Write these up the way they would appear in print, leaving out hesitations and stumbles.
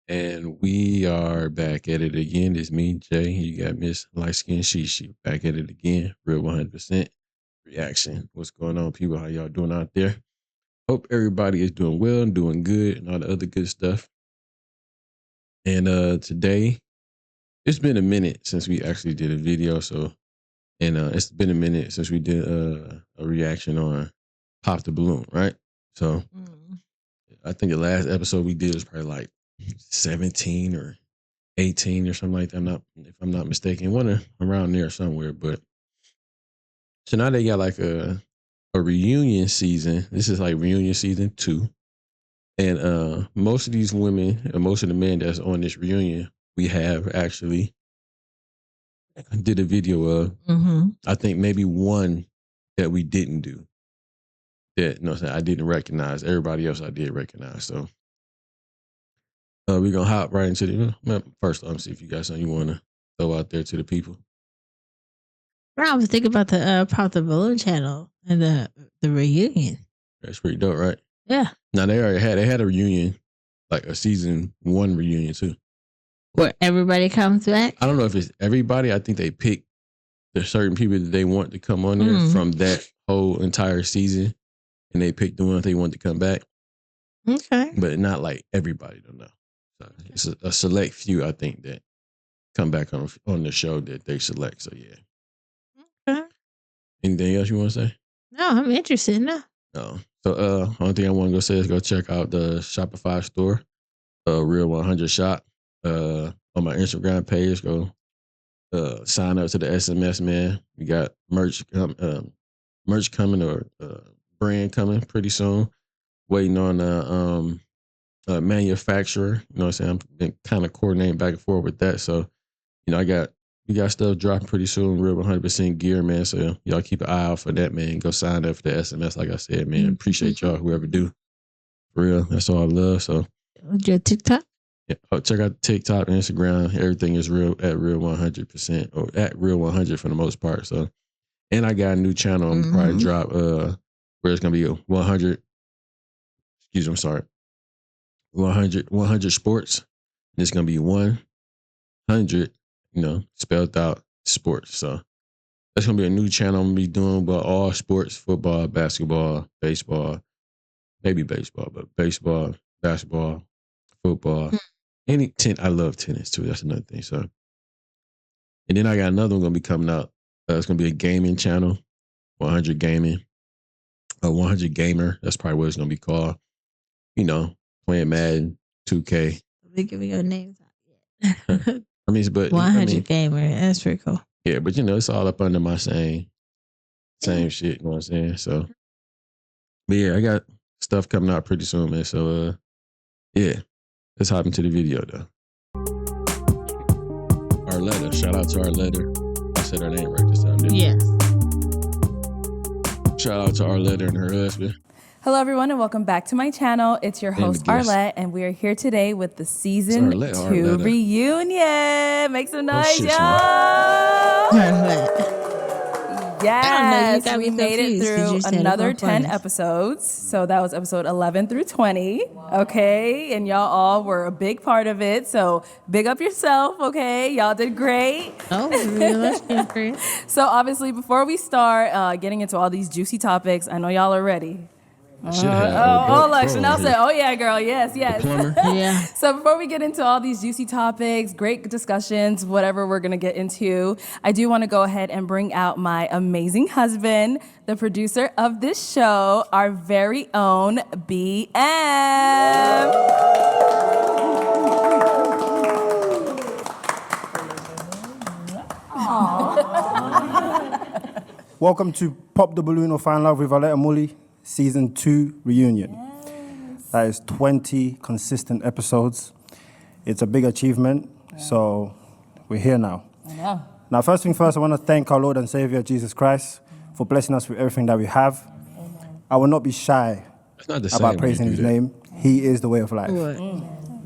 And we are back at it again. It's me, Jay. You got Miss Light Skin Shishi back at it again. Real 100% reaction. What's going on, people? How y'all doing out there? Hope everybody is doing well and doing good and all the other good stuff. And today, it's been a minute since we actually did a video. So, and it's been a minute since we did a reaction on Pop the Balloon, right? So, I think the last episode we did was probably like 17 or 18 or something like that. If I'm not mistaken, one around there somewhere. But so now they got like a reunion season. This is like reunion season 2. And most of these women and most of the men that's on this reunion, we have actually did a video of. I think maybe one that we didn't do. That I didn't recognize. Everybody else I did recognize. So we're gonna hop right into the first. Let me see if you got something you want to throw out there to the people. I was thinking about the Pop the Balloon channel and the reunion. That's pretty dope, right? Yeah. Now they had a reunion, like a season 1 reunion too, where everybody comes back. I don't know if it's everybody. I think they pick the certain people that they want to come on there from that whole entire season, and they pick the ones they want to come back. Okay, but not like everybody. Don't know. So it's a select few, I think, that come back on the show that they select. So yeah. Okay. Anything else you want to say? No, I'm interested now. No. So only thing I want to go say is go check out the Shopify store, Real100 shop. On my Instagram page, go sign up to the SMS, man. We got merch coming or brand coming pretty soon. Waiting on manufacturer. You know what I'm saying? I've been kind of coordinating back and forth with that. So, we got stuff dropping pretty soon. Real 100% gear, man. So y'all keep an eye out for that, man. Go sign up for the SMS, like I said, man. Appreciate y'all, whoever do. For real, that's all I love. So, your TikTok? Yeah, check out TikTok, Instagram. Everything is real at Real 100% or at Real 100 for the most part. So, and I got a new channel. I'm probably drop where it's gonna be 100. Excuse me, I'm sorry. 100 sports. And it's gonna be 100. Spelled out sports. So that's gonna be a new channel I'm gonna be doing about all sports: football, basketball, baseball, maybe baseball, but baseball, basketball, football. I love tennis too. That's another thing. So, and then I got another one gonna be coming out. It's gonna be a gaming channel, 100 gaming, 100 gamer. That's probably what it's gonna be called. Playing Madden, 2K. They give me your names out yet. But 100 gamer. That's pretty cool. Yeah, but it's all up under my same shit. You know what I'm saying? So, but yeah, I got stuff coming out pretty soon, man. So, yeah, let's hop into the video though. Arletta, shout out to Arletta. I said her name right this time, didn't I? Yes. Shout out to Arletta and her husband. Hello, everyone, and welcome back to my channel. It's your host, Arlette, and we are here today with the season 2 reunion. Make some noise, y'all. Yes, we made it through another 10 episodes. So that was episode 11 through 20. Okay, and y'all all were a big part of it. So big up yourself, okay? Y'all did great. Oh, really? Great. So obviously, before we start getting into all these juicy topics, I know y'all are ready. Look, Chanel said, oh yeah, girl, yes. Yeah. So before we get into all these juicy topics, great discussions, whatever we're gonna get into, I do wanna go ahead and bring out my amazing husband, the producer of this show, our very own BM. Welcome to Pop the Balloon or Find Love with Arlette and Mully. Season 2 reunion. Yes. That is 20 consistent episodes. It's a big achievement, so we're here now. I know. Now, first thing first, I want to thank our Lord and Savior, Jesus Christ, for blessing us with everything that we have. Amen. I will not be shy about praising his name. He is the way of life. When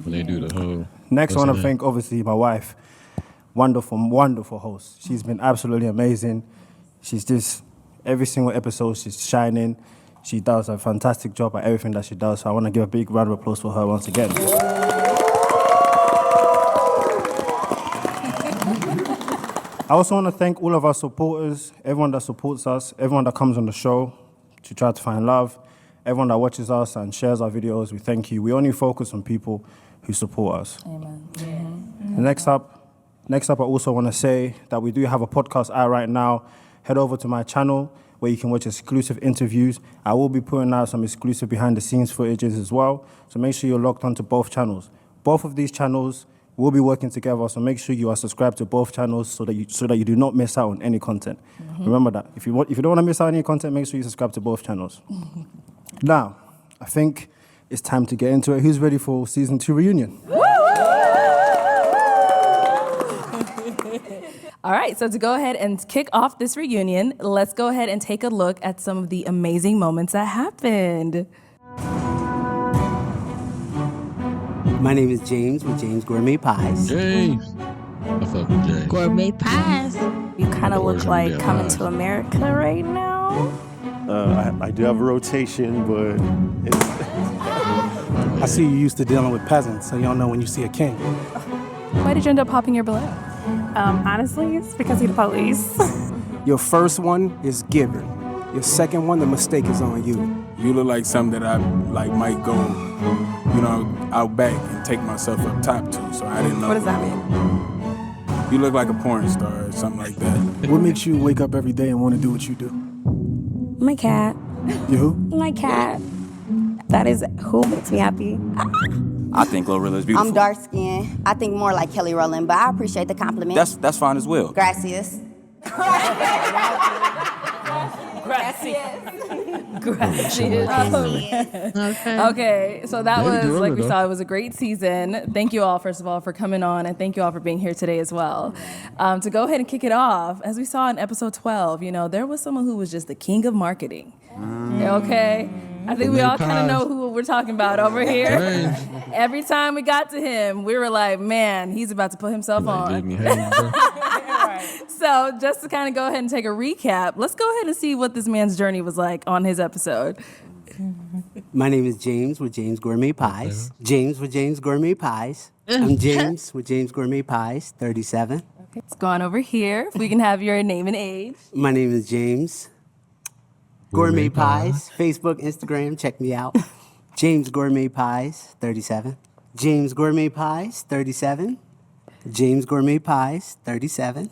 they do the whole... Next, I want to thank, obviously, my wife. Wonderful, wonderful host. She's been absolutely amazing. She's just, every single episode, she's shining. She does a fantastic job at everything that she does. So I want to give a big round of applause for her once again. I also want to thank all of our supporters, everyone that supports us, everyone that comes on the show to try to find love, everyone that watches us and shares our videos. We thank you. We only focus on people who support us. Amen. Next up, I also want to say that we do have a podcast out right now. Head over to my channel where you can watch exclusive interviews. I will be putting out some exclusive behind-the-scenes footages as well. So make sure you're logged onto both channels. Both of these channels will be working together. So make sure you are subscribed to both channels so that you do not miss out on any content. Remember that. If you don't want to miss out on any content, make sure you subscribe to both channels. Now, I think it's time to get into it. Who's ready for season 2 reunion? All right, so to go ahead and kick off this reunion, let's go ahead and take a look at some of the amazing moments that happened. My name is James with James Gourmet Pies. James. I fuck with James. Gourmet pies. You kind of look Origin like damn Coming pies. to America right now. I do have a rotation, but it's I see you used to dealing with peasants, so you don't know when you see a king. Why did you end up popping your balloon? Honestly, it's because he's the police. Your first one is given. Your second one, the mistake is on you. You look like something that I might go, out back and take myself up top to. So I didn't know. What does that mean? You look like a porn star or something like that. What makes you wake up every day and want to do what you do? My cat. You who? My cat. That is who makes me happy. I think Glorilla is beautiful. I'm dark skinned. I think more like Kelly Rowland, but I appreciate the compliment. That's fine as well. Gracias. Okay, so that Maybe was, like we though. saw, it was a great season. Thank you all, first of all, for coming on, and thank you all for being here today as well. To go ahead and kick it off, as we saw in episode 12, there was someone who was just the king of marketing. Okay? I think we all kind of know who we're talking about over here. James. Every time we got to him, we were like, man, he's about to put himself Like, on. gave me hands, bro. So just to kind of go ahead and take a recap, let's go ahead and see what this man's journey was like on his episode. My name is James with James Gourmet Pies. James with James Gourmet Pies. I'm James with James Gourmet Pies, 37. Okay, let's go on over here. If we can have your name and age. My name is James Gourmet Pies. Facebook, Instagram, check me out. James Gourmet Pies, 37. James Gourmet Pies, 37. James Gourmet Pies, 37.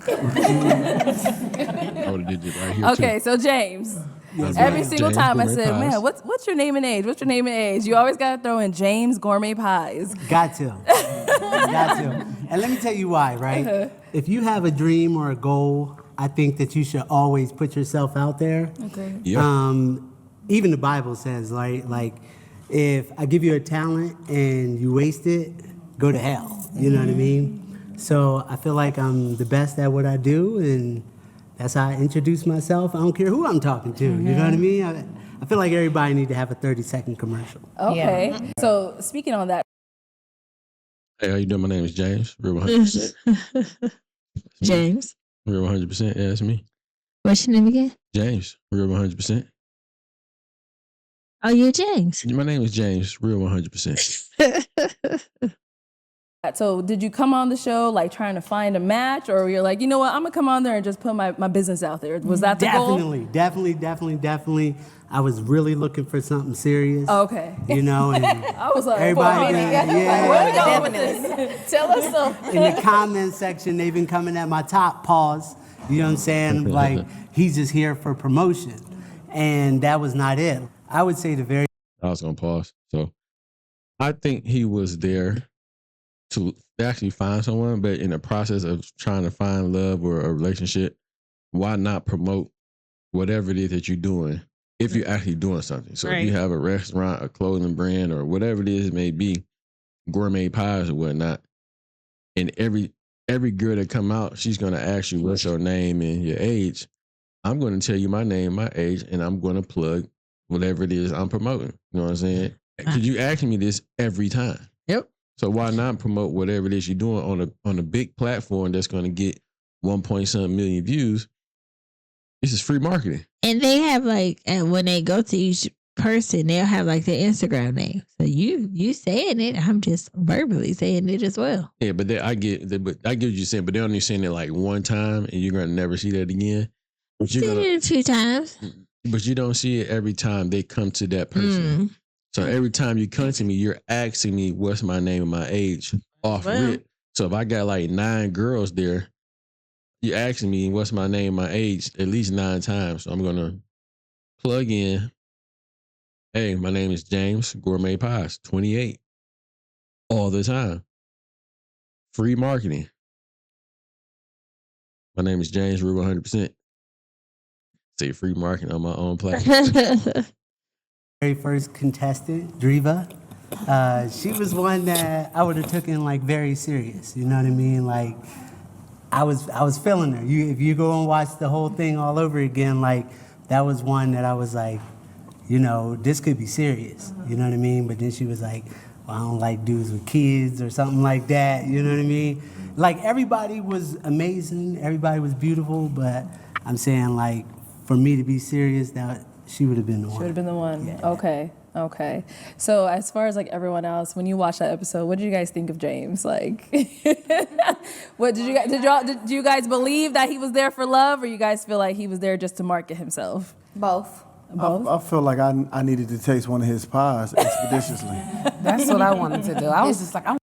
I would have did it right here, Okay, too. so James. That's Every right. single James time I Gourmet said, Pies. man, what's your name and age? What's your name and age? You always got to throw in James Gourmet Pies. Got to. Got to. And let me tell you why, right? If you have a dream or a goal, I think that you should always put yourself out there. Okay. Yeah. Even the Bible says, like, if I give you a talent and you waste it, go to hell. You know what I mean? So I feel like I'm the best at what I do, and that's how I introduce myself. I don't care who I'm talking to. You know what I mean? I feel like everybody need to have a 30-second commercial. Okay. Yeah. So speaking on that, Hey, how you doing? My name is James. Real 100%. James. Real 100%. Yeah, that's me. What's your name again? James. Real 100%. Oh, you're James. My name is James. Real 100%. so did you come on the show like trying to find a match, or you're like, you know what, I'm gonna come on there and just put my business out there? Was that the goal? Definitely. I was really looking for something serious. Okay. You know, and I was like, everybody, where we going with this? Tell us something. in the comment section, they've been coming at my top pause. You know what I'm saying? Like, he's just here for promotion. And that was not it. I would say the very I was going to pause. So I think he was there to actually find someone, but in the process of trying to find love or a relationship, why not promote whatever it is that you're doing if you're actually doing something? So if you have a restaurant, a clothing brand, or whatever it is it may be, gourmet pies or whatnot, and every girl that come out, she's going to ask you what's your name and your age. I'm going to tell you my name, my age, and I'm going to plug whatever it is I'm promoting. You know what I'm saying? Because you ask me this every time. Yep. So why not promote whatever it is you're doing on a big platform that's going to get 1.something million views? This is free marketing. And they have like, and when they go to each person, they'll have like their Instagram name. So you saying it, I'm just verbally saying it as well. Yeah, but I get what you're saying, but they're only saying it like one time, and you're gonna never see that again. But you're Seen gonna it a few times. But you don't see it every time they come to that person. So every time you come to me, you're asking me what's my name and my age off rip. So if I got like 9 girls there, you're asking me what's my name and my age at least 9 times. So I'm gonna plug in. Hey, my name is James Gourmet Pies, 28. All the time. Free marketing. My name is James Real100%. Say free marketing on my own platform. Very first contestant, Driva. She was one that I would have taken like very serious. You know what I mean? Like I was feeling her. If you go and watch the whole thing all over again, like that was one that I was like, you know, this could be serious. You know what I mean? But then she was like, well, I don't like dudes with kids or something like that. You know what I mean? Like everybody was amazing. Everybody was beautiful. But I'm saying like for me to be serious, that she would have been the one. She would have been the one. Yeah. Okay. So as far as like everyone else, when you watch that episode, what did you guys think of James? Like, what did you guys believe that he was there for love, or you guys feel like he was there just to market himself? Both. I feel like I needed to taste one of his pies expeditiously. That's what I wanted to do. I was just like, I'm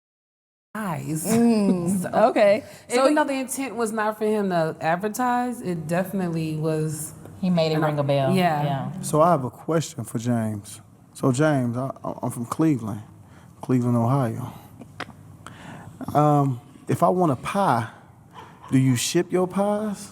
eyes. So, okay. So even though the intent was not for him to advertise, it definitely was. He made it ring a bell. Yeah. So I have a question for James. So James, I'm from Cleveland, Ohio. If I want a pie, do you ship your pies?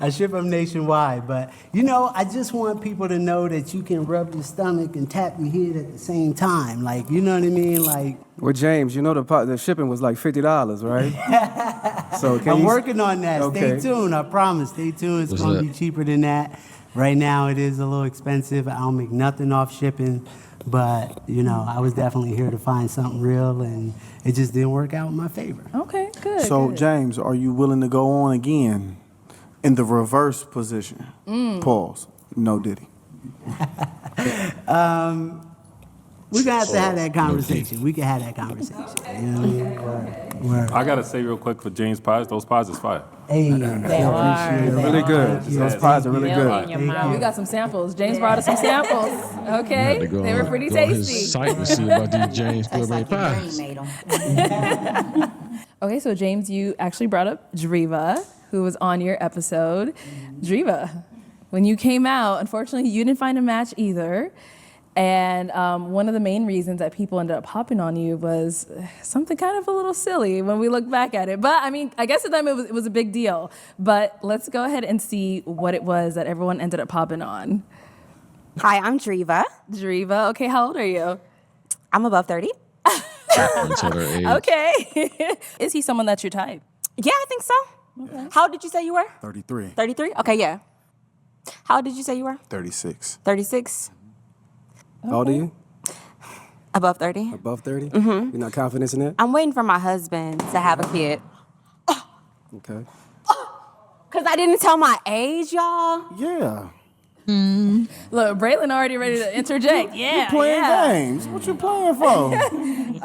I ship them nationwide, but you know, I just want people to know that you can rub your stomach and tap your head at the same time. Like, you know what I mean? Like, well, James, you know the shipping was like $50, right? So I'm working on that. Okay. Stay tuned. I promise. Stay tuned. It's going to be cheaper than that. Right now, it is a little expensive. I don't make nothing off shipping, but you know, I was definitely here to find something real, and it just didn't work out in my favor. Okay, good. So good. James, are you willing to go on again in the reverse position? Pause. No Diddy. We're gonna have to have that conversation. We can have that conversation. You know what I mean? Word. I gotta say real quick for James pies, those pies is fire. Hey, they are really good. Those pies are really good. We got some samples. James brought us some samples. Okay, they were pretty tasty. His site to see about these James Gourmet pies. Okay, so James, you actually brought up Driva, who was on your episode. Driva, when you came out, unfortunately, you didn't find a match either. And one of the main reasons that people ended up hopping on you was something kind of a little silly when we look back at it. But I mean, I guess to them it was a big deal. But let's go ahead and see what it was that everyone ended up popping on. Hi, I'm Driva. Driva, okay, how old are you? I'm above 30. Okay. Is he someone that's your type? Yeah, I think so. Okay. How old did you say you were? 33. 33? Okay, yeah. How old did you say you were? 36. 36? How old are you? Above 30. Above 30? Mm-hmm. You're not confident in it? I'm waiting for my husband to have a kid. Okay. Because I didn't tell my age, y'all. Yeah. Look, Braylon already ready to interject. Yeah, You playing games. What you playing for?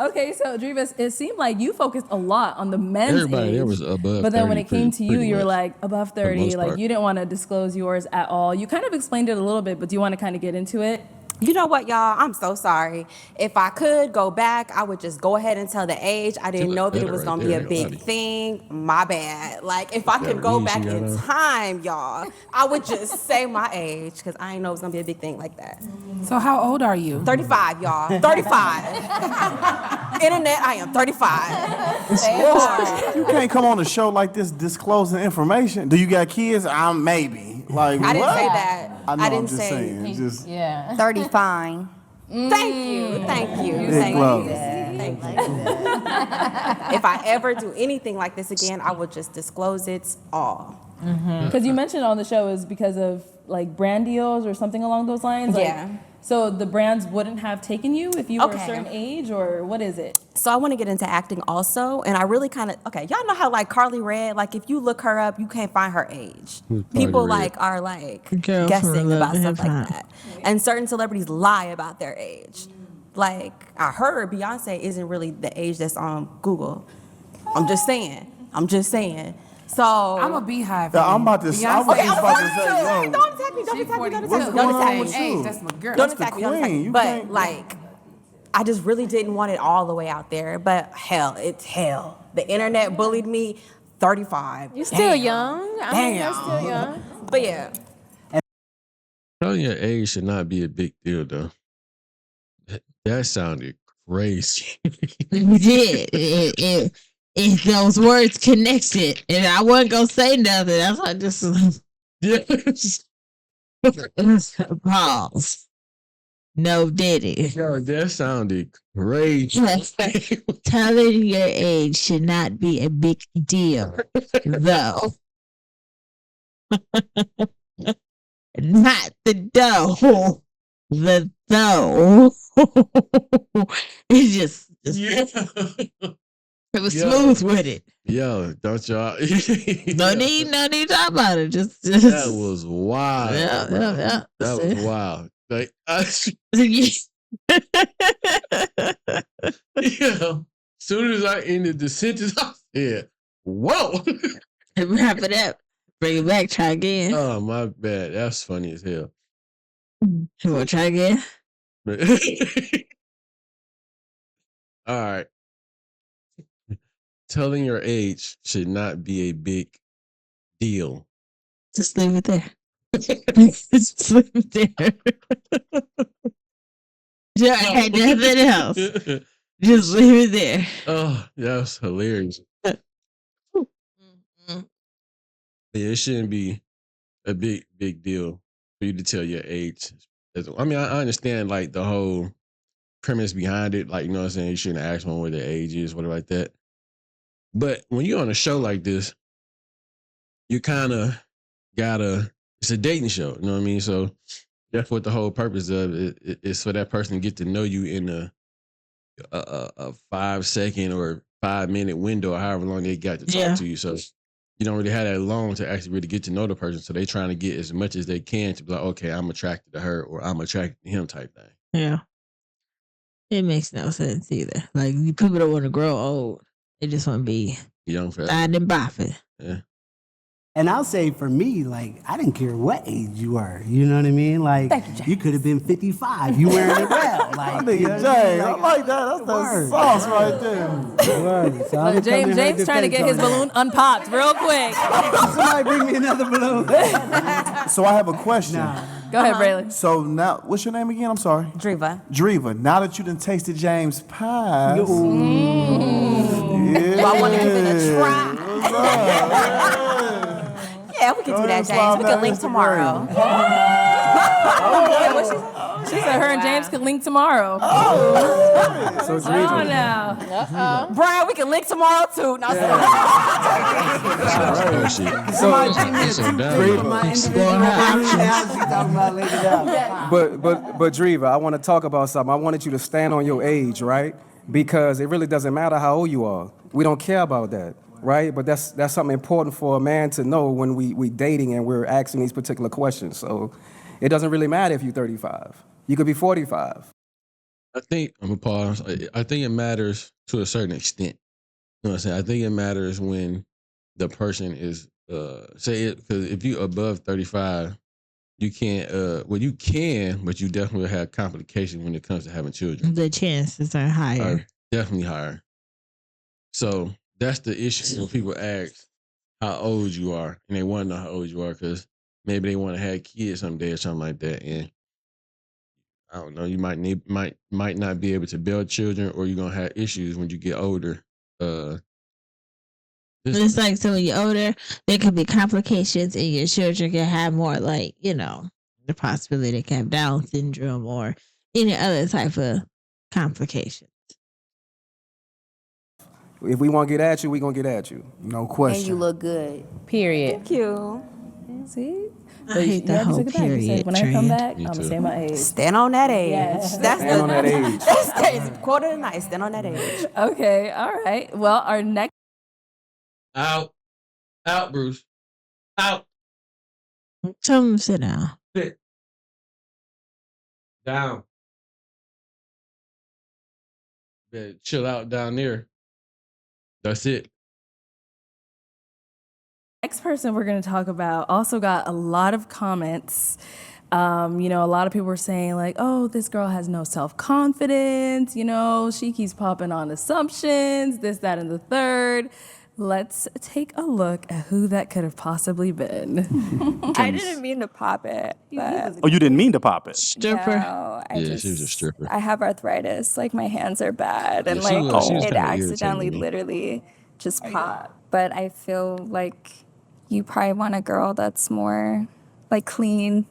Okay, so Driva, it seemed like you focused a lot on the men's Everybody age. there was above But then 30 when it came to you, you were much, like above the 30. most Like part. you didn't want to disclose yours at all. You kind of explained it a little bit, but do you want to kind of get into it? You know what, y'all? I'm so sorry. If I could go back, I would just go ahead and tell the age. I didn't know that it was going to be a big thing. My bad. Like, if I could go back in time, y'all, I would just say my age because I didn't know it was going to be a big thing like that. So how old are you? 35, y'all. 35. Internet, I am 35. You can't come on a show like this disclosing information. Do you got kids? Maybe. Like, I didn't what? say that. I know, I I'm didn't just say. saying. Just 35. Thank you. Thank you. Big love. Thank you. If I ever do anything like this again, I would just disclose it all. Because you mentioned on the show is because of like brand deals or something along those lines. Like, Yeah. So the brands wouldn't have taken you if you were a certain age, or what is it? So I want to get into acting also, and I really kind of y'all know how like Carly Red, like if you look her up, you can't find her age. People like are like guessing about stuff like that, and certain celebrities lie about their age. Like I heard Beyonce isn't really the age that's on Google. I'm just saying. So I'm a Beehive. I'm about to say, Don't attack me. Don't attack me. Don't attack me. Hey, that's my girl. Don't attack me. Don't attack me. But like, I just really didn't want it all the way out there. But hell, it's hell. The internet bullied me. 35. You're still young. I mean, you're Damn. still young. But yeah. Telling your age should not be a big deal, though. That sounded crazy. It if those words connected, and I wasn't gonna say nothing. I was just pause. No Diddy. Yo, that sounded crazy. Telling your age should not be a big deal, though. Not the dough. The though. It's just it was smooth with it. Yo, don't y'all? No need to talk about it. Just that was wild. Yeah. That was wild. Like, soon as I ended the sentence, I said, "Whoa!" Wrap it up. Bring it back. Try again. Oh, my bad. That's funny as hell. You want to try again? All right. Telling your age should not be a big deal. Just leave it there. Just leave it there. I had nothing else. Just leave it there. Oh, that's hilarious. Yeah, it shouldn't be a big deal for you to tell your age. I mean, I understand like the whole premise behind it. Like, you know what I'm saying? You shouldn't ask someone what their age is, whatever like that. But when you're on a show like this, you kind of it's a dating show, you know what I mean? So that's what the whole purpose of it is, for that person to get to know you in a 5 second or 5 minute window, or however long they got to talk to you. So you don't really have that long to actually really get to know the person. So they trying to get as much as they can to be like, okay, I'm attracted to her or I'm attracted to him type thing. Yeah. It makes no sense either. Like, people don't want to grow old. They just want to be young forever. Died and bopping. Yeah. And I'll say for me, like, I didn't care what age you were. You know what I mean? Like, you could have been 55. You wearing it well. Like, nigga Jay, I like that. That's the sauce right there. So James trying to get his balloon unpopped real quick. Somebody bring me another balloon. So I have a question. Go ahead, Braylon. So now, what's your name again? I'm sorry. Dreva. Now that you done tasted James' pies, Do I want to give it a try? Yeah, we can do that, James. We can link tomorrow. She said her and James could link tomorrow. So now. Brian, we can link tomorrow too. No, But Dreva, I want to talk about something. I wanted you to stand on your age, right? Because it really doesn't matter how old you are. We don't care about that, right? But that's something important for a man to know when we dating and we're asking these particular questions. So it doesn't really matter if you're 35. You could be 45. I think, I'm going to pause. I think it matters to a certain extent. You know what I'm saying? I think it matters when the person is, because if you're above 35, you can't, you can, but you definitely will have complications when it comes to having children. The chances are higher. Definitely higher. So that's the issue when people ask how old you are, and they want to know how old you are because maybe they want to have kids someday or something like that. And I don't know, you might not be able to build children, or you're gonna have issues when you get older. It's like, so when you're older, there could be complications, and your children can have more, like, you know, the possibility they can have Down syndrome or any other type of complication. If we want to get at you, we going to get at you. No question. And you look good. Period. Thank you. See? I hate the whole period When I come trend. back, I'm going to say my age. Stand on that age. Yes. Stand on that age. That's quote of the night. Stand on that age. Okay, all right. Well, our next. Out. Out, Bruce. Out. Tell them to sit down. Sit. Down. Better chill out down there. That's it. Next person we're going to talk about also got a lot of comments. A lot of people were saying like, oh, this girl has no self-confidence. She keeps popping on assumptions, this, that, and the third. Let's take a look at who that could have possibly been. I didn't mean to pop it. But Oh, you didn't mean to pop it. Stripper. no, She was a stripper. I have arthritis. Like my hands are bad, and Yeah, she was it kinda accidentally, irritating me. literally just popped. But I feel like you probably want a girl that's more like clean.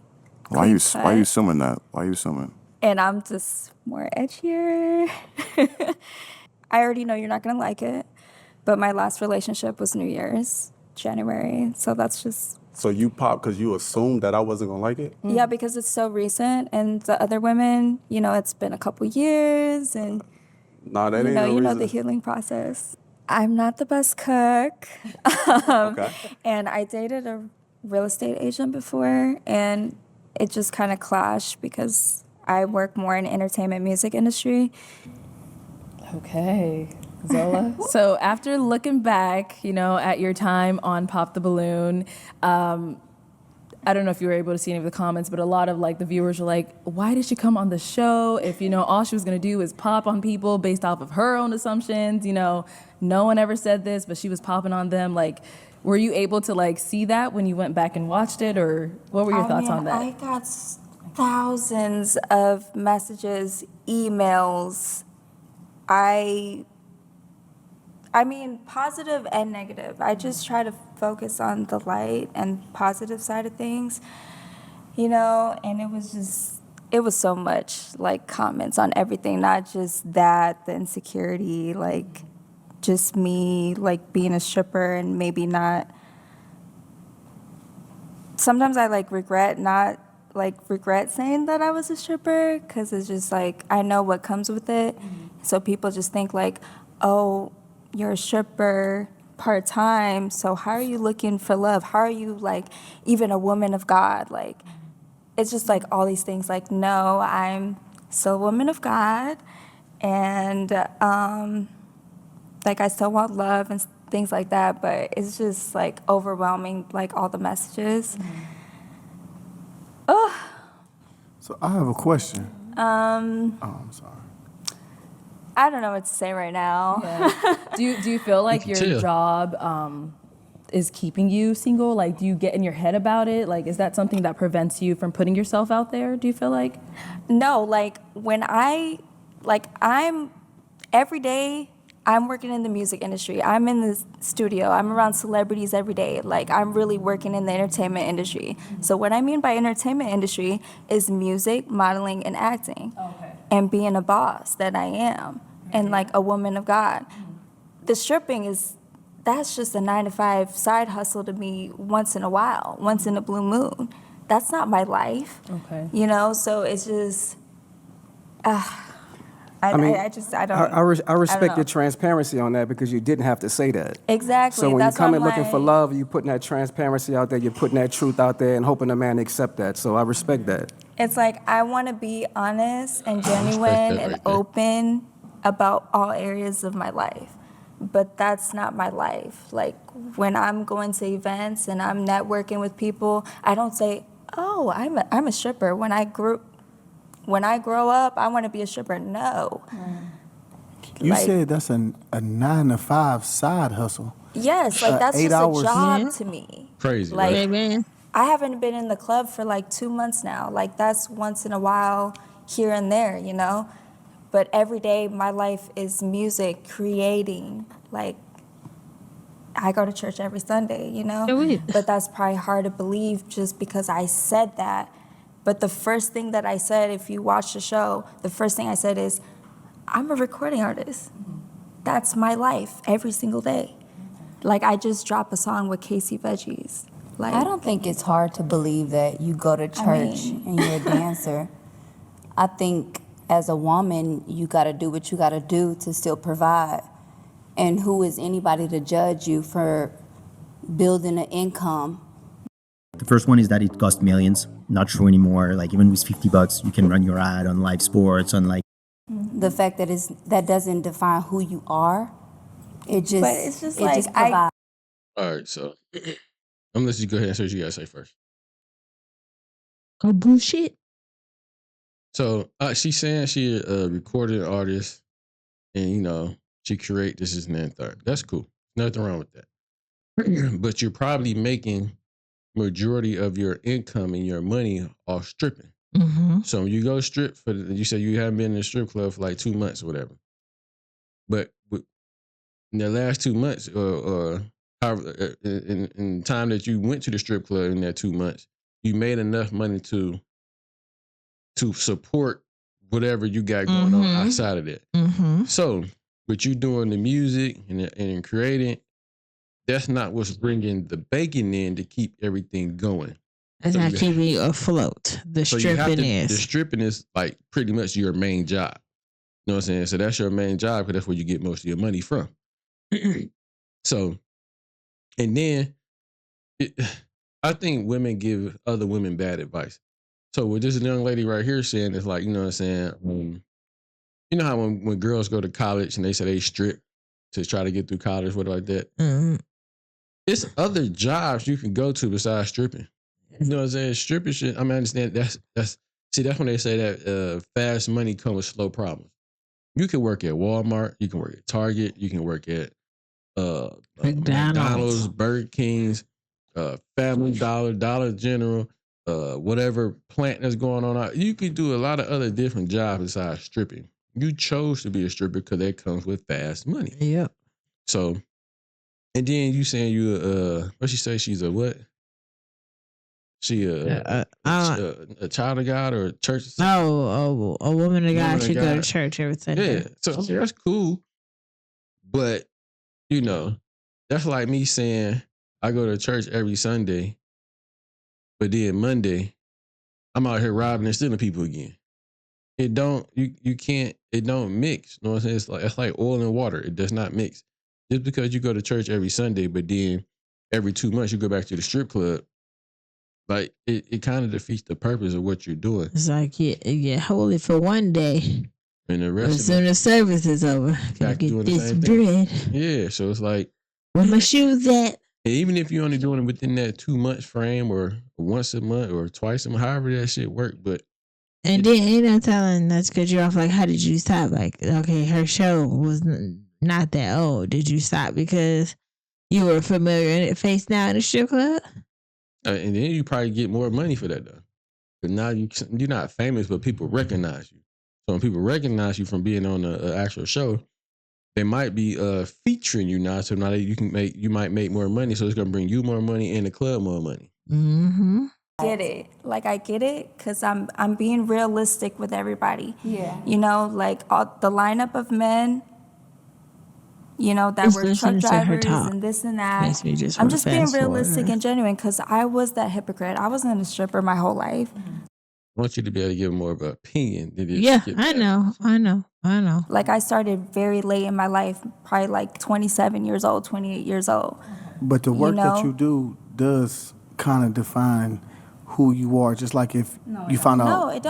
Why you cut. assuming that? Why you assuming? And I'm just more edgier. I already know you're not gonna like it, but my last relationship was New Year's, January. So that's just. So you popped because you assumed that I wasn't gonna like it? Yeah, because it's so recent, and the other women, it's been a couple years, and Nah, that ain't no you know reason. the healing process. I'm not the best cook, Okay. and I dated a real estate agent before, and it just kind of clashed because I work more in entertainment music industry. Okay, Zola. So after looking back, at your time on Pop the Balloon, I don't know if you were able to see any of the comments, but a lot of the viewers were like, why did she come on the show if, all she was going to do is pop on people based off of her own assumptions? No one ever said this, but she was popping on them. Were you able to see that when you went back and watched it, or what were your thoughts on that? I got thousands of messages, emails. I mean, positive and negative. I just try to focus on the light and positive side of things, and it was so much comments on everything, not just that, the insecurity, just me, being a stripper and maybe not. Sometimes I regret saying that I was a stripper because it's just I know what comes with it. So people just think oh, you're a stripper part-time, so how are you looking for love? How are you even a woman of God? It's just all these things. No, I'm still a woman of God, and I still want love and things like that, but it's just overwhelming, all the messages. Oh. So I have a question. Oh, I'm sorry. I don't know what to say right now. Yeah. Do you feel like your chill. job is keeping you single? Do you get in your head about it? Is that something that prevents you from putting yourself out there? Do you feel like? No, when I'm every day, I'm working in the music industry. I'm in the studio. I'm around celebrities every day. I'm really working in the entertainment industry. So what I mean by entertainment industry is music, modeling, and acting. Okay. And being a boss that I am, and a woman of God. The stripping that's just a 9-to-5 side hustle to me once in a while, once in a blue moon. That's not my life. Okay. So it's just, I mean, I don't. I respect know. your transparency on that because you didn't have to say that. Exactly. So when that's you come why in I'm looking for love, you're putting that transparency out there, you're putting that truth out there and hoping a man accept that. So I respect that. It's I want to be honest and genuine that and right there. open about all areas of my life. But that's not my life. When I'm going to events and I'm networking with people, I don't say, oh, I'm a stripper. When I grow up, I want to be a stripper. No. You said that's a 9-to-5 side hustle. Yes, that's 8 just hours. a job Yeah. to me. Crazy, right? Amen. I haven't been in the club for 2 months now. That's once in a while here and there, But every day my life is music, creating. I go to church every Sunday, But that's probably hard to believe just because I said that. But the first thing that I said, if you watch the show, the first thing I said is, I'm a recording artist. That's my life every single day. I just dropped a song with Casey Veggies. Like, I don't think it's hard to believe that you go to church and you're a dancer. I think as a woman, you got to do what you got to do to still provide. And who is anybody to judge you for building an income? The first one is that it costs millions. Not true anymore. Like even with $50, you can run your ad on live sports, on like. The fact that that doesn't define who you are. It just, but it's just it like, just provides. All right, so I'm gonna let you go ahead and say what you gotta say first. Oh, bullshit. So she's saying she a recording artist, and you know she create this and that and third. That's cool. Nothing wrong with that. But you're probably making majority of your income and your money off stripping. Mm-hmm. So when you go strip you said you haven't been in a strip club for like 2 months or whatever. But in the last 2 months, or however, in time that you went to the strip club in that 2 months, you made enough money to support whatever you got going on outside of that. Mm-hmm. So, with you doing the music and creating, that's not what's bringing the bacon in to keep everything going. It's So not keeping you afloat. The stripping is. The stripping is like pretty much your main job. You know what I'm saying? So that's your main job because that's where you get most of your money from. So, and then I think women give other women bad advice. So what this young lady right here saying is like, you know what I'm saying? You know how when girls go to college and they say they strip to try to get through college, what like that? Mm-hmm. It's other jobs you can go to besides stripping. You know what I'm saying? Stripping shit. I mean, I understand that's when they say that fast money comes with slow problems. You can work at Walmart, you can work at Target, you can work at McDonald's, Burger King's, Family Dollar, Dollar General, whatever plant that's going on. You could do a lot of other different jobs besides stripping. You chose to be a stripper because that comes with fast money. Yep. So, and then you saying you what she say? She's a what? She a child of God or a church? No, a woman of God should go to church every Sunday. Yeah, so I mean, that's cool. But you know, that's like me saying I go to church every Sunday, but then Monday I'm out here robbing and stealing people again. It don't you can't it don't mix. You know what I'm saying? It's like oil and water. It does not mix. Just because you go to church every Sunday, but then every 2 months you go back to the strip club, like it kind of defeats the purpose of what you're doing. It's like you hold it for one day, and the rest as soon as service is over, gotta get this bread. Yeah, so it's like where my shoes at? Even if you're only doing it within that 2 months frame, or once a month, or twice a month, however that shit work, but. And then you know, telling that's cut you off. Like, how did you stop? Like, okay, her show was not that old. Did you stop because you were familiar in it face now in the strip club? And then you probably get more money for that though. But now you're not famous, but people recognize you. So when people recognize you from being on an actual show, they might be featuring you now. So now you might make more money. So it's gonna bring you more money and the club more money. Mm-hmm. Get it. Like, I get it because I'm being realistic with everybody. Yeah. You know, like the lineup of men, you know, that were truck drivers and this and that. I'm just being realistic and genuine because I was that hypocrite. I wasn't a stripper my whole life. I want you to be able to give more of an opinion. Yeah, I know. Like, I started very late in my life, probably like 27 years old, 28 years old. But the work that you do does kind of define who you are, just like if you found out. No, it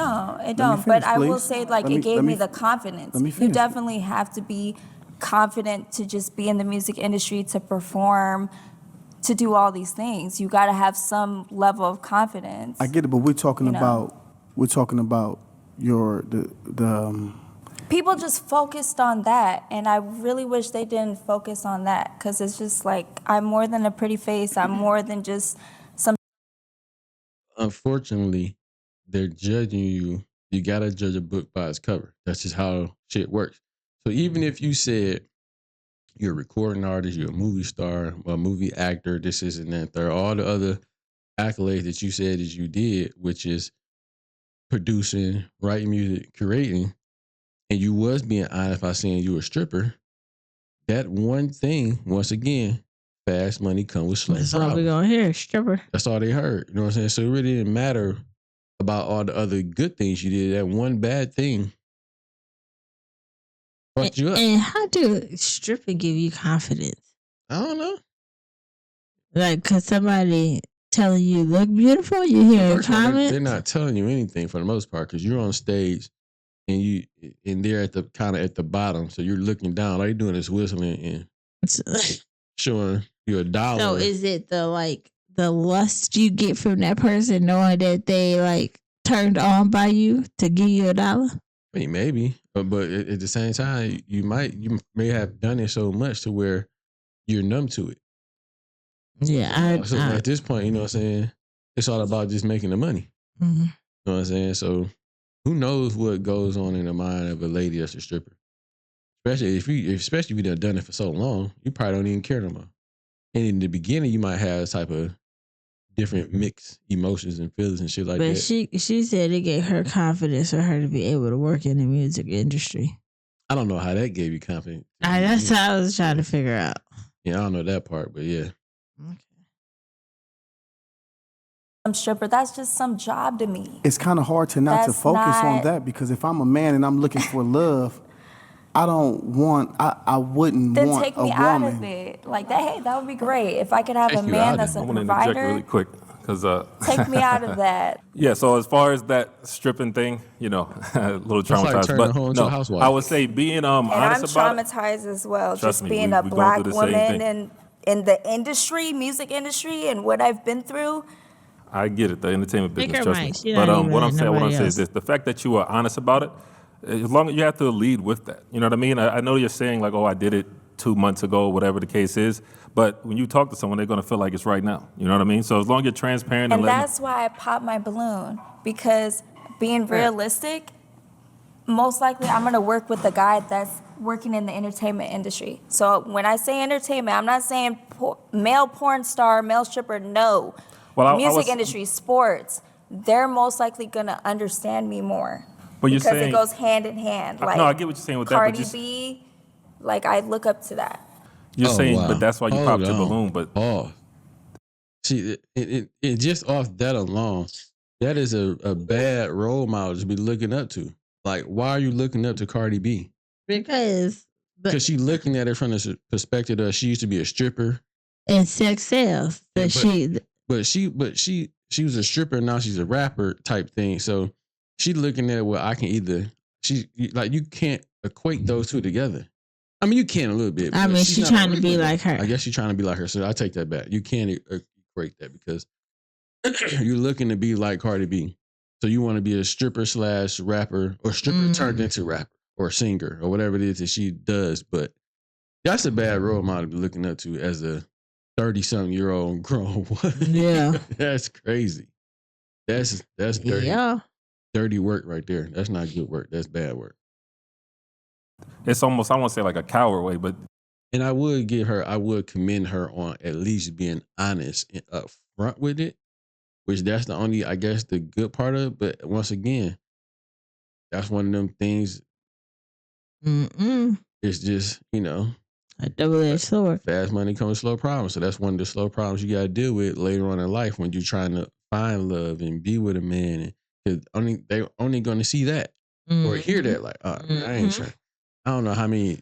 don't. But I will say, like, it gave me the confidence. You definitely have to be confident to just be in the music industry, to perform, to do all these things. You got to have some level of confidence. I get it, but we're talking about your the people just focused on that, and I really wish they didn't focus on that, because it's just like, I'm more than a pretty face. I'm more than just some. Unfortunately, they're judging you. You gotta judge a book by its cover. That's just how shit works. So even if you said you're a recording artist, you're a movie star, a movie actor, this is and that, there are all the other accolades that you said that you did, which is producing, writing music, creating, and you was being honest by saying you were a stripper, that one thing, once again, fast money come with slow That's all problems. we gonna hear, stripper. That's all they heard. You know what I'm saying? So it really didn't matter about all the other good things you did. That one bad thing fucked you up. And how do stripping give you confidence? I don't know. Like, cause somebody telling you look beautiful, you hear comments. They're not telling you anything for the most part because you're on stage and they're at the kind of at the bottom, so you're looking down. All you're doing is whistling and showing you $1. So is it the lust you get from that person knowing that they like turned on by you to give you $1? I mean, maybe, but at the same time, you may have done it so much to where you're numb to it. Yeah, So at this point, you know what I'm saying? It's all about just making the money. Mm-hmm. You know what I'm saying? So who knows what goes on in the mind of a lady that's a stripper? Especially if you done it for so long, you probably don't even care no more. And in the beginning, you might have a type of different mixed emotions and feelings and shit like but that. she said it gave her confidence for her to be able to work in the music industry. I don't know how that gave you confidence. That's what I was trying to figure out. Yeah, I don't know that part, but yeah. Some stripper, that's just some job to me. It's kind of hard to not to focus on that because if I'm a man and I'm looking for love, I wouldn't want a woman. Then take me out of it. Like that, hey, that would be great. If I could have a man that's a I want to interject provider, really quick because take me out of that. Yeah, so as far as that stripping thing, a little It's like traumatized. turning But a hoe into a housewife. I would say being And honest I'm about it. traumatized as well. Trust Just me, being we a going black through the same woman thing. in the industry, music industry, and what I've been through. I get it, the entertainment Pick business, her trust me. mic. She But not even what I'm letting saying, nobody is else. this: the fact that you are honest about it, as long as you have to lead with that. You know what I mean? I know you're saying like, oh, I did it 2 months ago, whatever the case is. But when you talk to someone, they're going to feel like it's right now. You know what I mean? So as long as you're transparent And letting that's why I popped my balloon, because being realistic, most likely I'm gonna work with a guy that's working in the entertainment industry. So when I say entertainment, I'm not saying male porn star, male stripper, no. Well, Music industry, sports, they're most likely gonna understand me more. But you're because saying- it goes hand in hand. Like no, I get what you're saying with that, but Cardi B, like I look up to that. you're saying, wow. but that's why you Hold popped your on. balloon. But See, it just off that alone, that is a bad role model to be looking up to. Like, why are you looking up to Cardi B? Because she looking at it from the perspective of she used to be a stripper. and sex sells. Yeah, But she was a stripper, now she's a rapper type thing. So she looking at you can't equate those two together. I mean, you can a little bit. I but mean, she's she's not trying to be original. like her. I guess she's trying to be like her. So I take that back. You can't equate that because you're looking to be like Cardi B. So you want to be a stripper / rapper, or stripper turned into rapper or singer or whatever it is that she does. But that's a bad role model to be looking up to as a 30-something-year-old grown woman. Yeah. That's crazy. That's dirty. Yeah. Dirty work right there. That's not good work. That's bad work. it's almost, I won't say like a coward way, but And I would commend her on at least being honest and upfront with it, which that's the only, I guess, the good part of it. But once again, that's one of them things. It's just, a double-edged sword. Fast money comes with slow problems. So that's one of the slow problems you got to deal with later on in life when you're trying to find love and be with a man. Because they're only going to see that or hear that. Like, I ain't trying. I don't know how many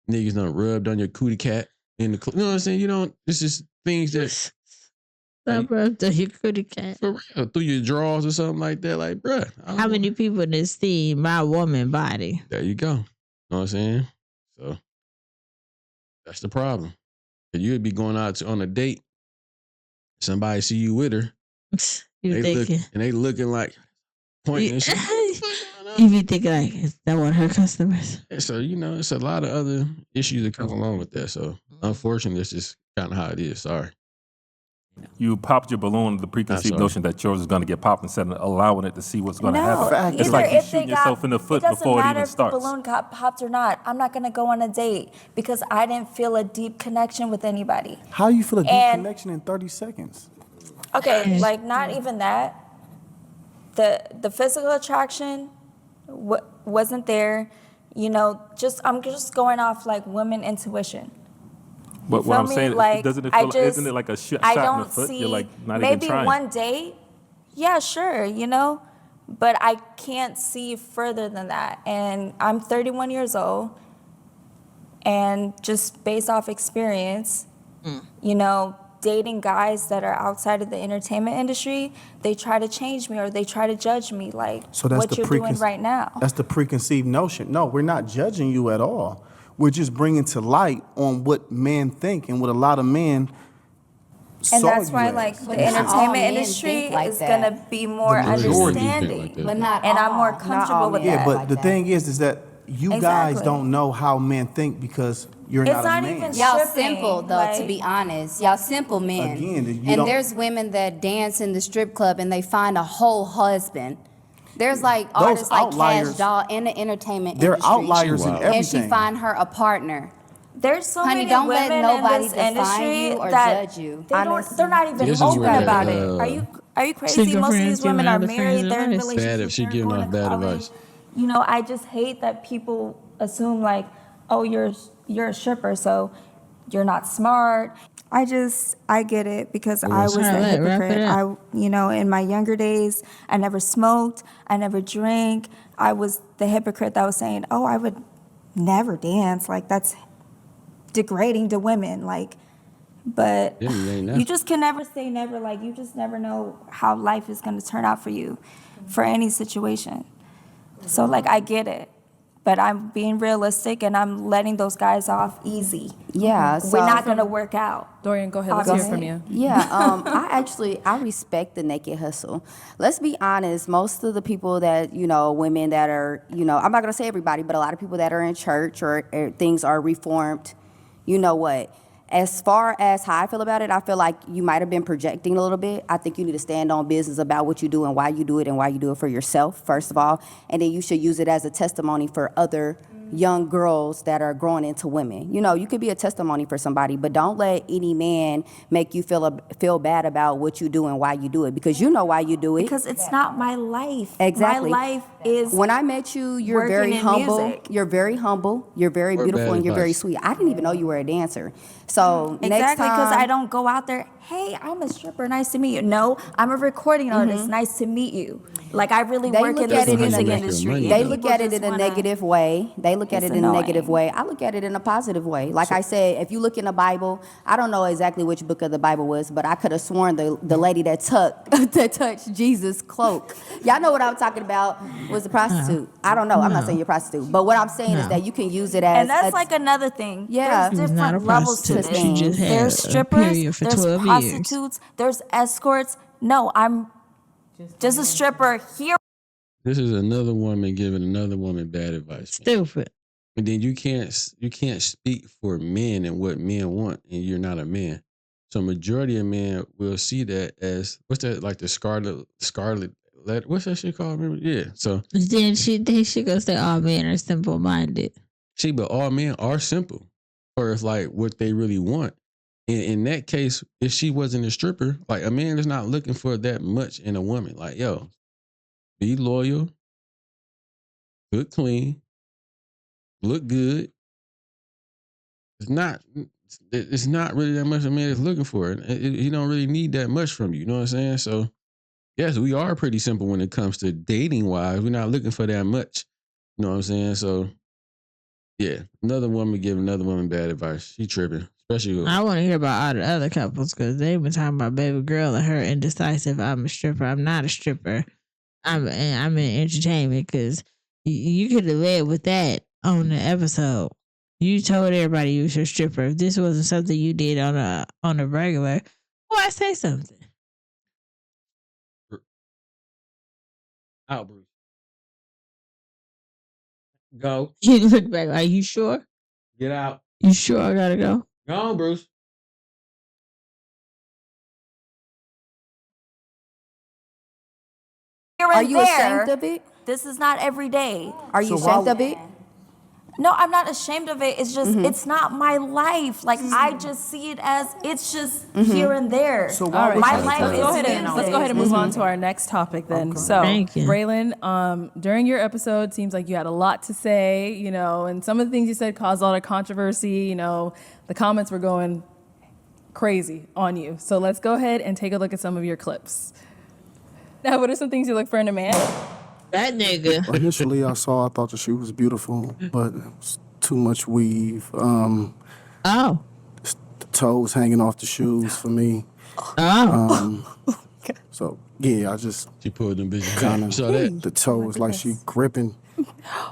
niggas done rubbed on your cootie cat in the club. You know what I'm saying? It's just things that. Stop rubbed on your cootie cat. For real, through your drawers or something like that. Like, bruh. How many people done seen my woman body? There you go. You know what I'm saying? So that's the problem. And you'd be going out on a date. Somebody see you with her. They looking like pointing and shit. You be thinking like, is that one of her customers? And so, it's a lot of other issues that come along with that. So unfortunately, that's just kind of how it is. Sorry. you popped your balloon, the preconceived notion that yours is going to get popped instead of allowing it to see what's going to happen. It's like you shoot yourself in the foot before it even If starts. the balloon got popped or not, I'm not going to go on a date because I didn't feel a deep connection with anybody. How you feel a deep connection in 30 seconds? Okay, like not even that. The physical attraction wasn't there. I'm just going off like women intuition. But what I'm saying, like, doesn't it feel, isn't it like a shot I in the don't foot? see, You're like not even maybe trying. one date, yeah, sure, you know, but I can't see further than that. And I'm 31 years old, and just based off experience, you know, dating guys that are outside of the entertainment industry, they try to change me or they try to judge me, like So that's what the you're doing right now. That's the preconceived notion. No, we're not judging you at all. We're just bringing to light on what men think and what a lot of men And saw that's you why, as. like, the But not all entertainment men industry think like is that. gonna be more The majority think understanding, like that. But not and I'm more all. comfortable with Yeah, that. but the thing is that you guys Exactly. don't know how men think because you're It's not not a man. even Y'all stripping, simple though, to like- be honest. Y'all simple men. Again, you and don't- there's women that dance in the strip club and they find a whole husband. There's like Those artists like Cash outliers- Doll in the entertainment They're industry. outliers in Wow. And she everything. find her a partner. There's so Honey, many don't let women nobody in this define industry you or that judge you. they don't. They're not even This is open where about that, it. Are you crazy? Single Most of friends these women giving are other friends married. They're in advice. relationships. She they're giving going off to bad college. advice. You know, I just hate that people assume like, oh, you're a stripper, so you're not smart. I get it because I was the Charlotte, wrap it hypocrite. up. You know, in my younger days, I never smoked, I never drank. I was the hypocrite that was saying, oh, I would never dance. Like, that's degrading to women. Like, but Yeah, you ain't you never. just can never say never. Like, you just never know how life is going to turn out for you, for any situation. So, like, I get it. But I'm being realistic and I'm letting those guys off easy. Yeah, We're so- not going to work out. Dorian, go ahead. Let's hear it from you. Yeah, I respect the naked hustle. Let's be honest, most of the people that, women that are, I'm not gonna say everybody, but a lot of people that are in church or things are reformed, you know what? As far as how I feel about it, I feel like you might have been projecting a little bit. I think you need to stand on business about what you do and why you do it and why you do it for yourself, first of all. And then you should use it as a testimony for other young girls that are growing into women. You could be a testimony for somebody, but don't let any man make you feel bad about what you do and why you do it, because you know why you do it. Because it's not my life. Exactly. My life is When I met you, you're working very in humble. music. You're very humble. You're very Or beautiful, bad and you're very advice. sweet. I didn't even know you were a dancer. So next Exactly, because time, I don't go out there, hey, I'm a stripper, nice to meet you. No, I'm a recording artist, nice to meet you. Like, I really They work in look the at it in music a- industry. money, They though. look at it in a negative way. They look at It's it in a annoying. negative way. I look at it in a positive way. Like I said, if you look in the Bible, I don't know exactly which book of the Bible was, but I could have sworn the lady that touched Jesus' cloak. Y'all know what I'm talking about, was a prostitute. I don't know. I'm not saying you're a prostitute. But what I'm saying is that you can use it as And that's like another thing. Yeah. There's She's not a different levels to prostitute. this. She just had There's a strippers, period for there's 12 years. prostitutes, there's escorts. No, I'm just a stripper here. This is another woman giving another woman bad advice. Stupid. And then you can't speak for men and what men want, and you're not a man. So majority of men will see that as, what's that, like the scarlet letter? What's that shit called? Remember? Yeah. So Then she gonna say all men are simple minded. but all men are simple, or it's like what they really want. In that case, if she wasn't a stripper, like a man is not looking for that much in a woman. Like, yo, be loyal, cook clean, look good. It's not really that much a man is looking for. He don't really need that much from you. You know what I'm saying? So yes, we are pretty simple when it comes to dating wise. We're not looking for that much. You know what I'm saying? So yeah, another woman giving another woman bad advice. She tripping, especially. I want to hear about all the other couples because they've been talking about baby girl and her indecisive. I'm a stripper. I'm not a stripper. I'm in entertainment because you could have led with that on the episode. You told everybody you was a stripper. If this wasn't something you did on a regular, why say something? Out, Bruce. Go. You look back like, you sure? Get out. You sure I gotta go? Go on, Bruce. Here Are and you there. ashamed of it? This is not every day. Are you So ashamed why- of it? No, I'm not ashamed of it. It's just, it's not my life. Like, I just see it as, it's just here and there. So All right, my so life let's is go ahead and move on to our next topic then. So, Thank you. Braylon, during your episode, seems like you had a lot to say, you know, and some of the things you said caused a lot of controversy. You know, the comments were going crazy on you. So let's go ahead and take a look at some of your clips. Now, what are some things you look for in a man? That nigga. Initially, I thought the shoe was beautiful, but it was too much weave. Oh. The toes hanging off the shoes for me. Oh. So yeah, I just She pulled them bitches back. kind You of saw that? the toe was like she gripping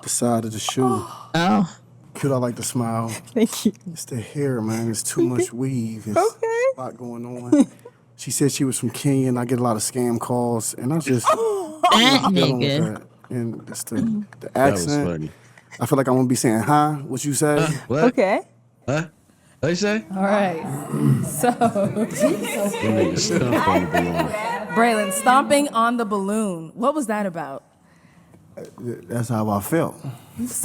the side of the shoe. Oh. Could I like to smile? Thank you. It's the hair, man. It's too much weave. It's a lot going on. She said she was from Kenya, and I get a lot of scam calls, and I just That I'm dealing with nigga. that. And it's the That was accent. funny. I feel like I'm gonna be saying, "Huh? What you say?" What? Okay. Huh? What you say? All right. So, That nigga stumped on the balloon. Braylon, stomping on the balloon. What was that about? That's how I felt.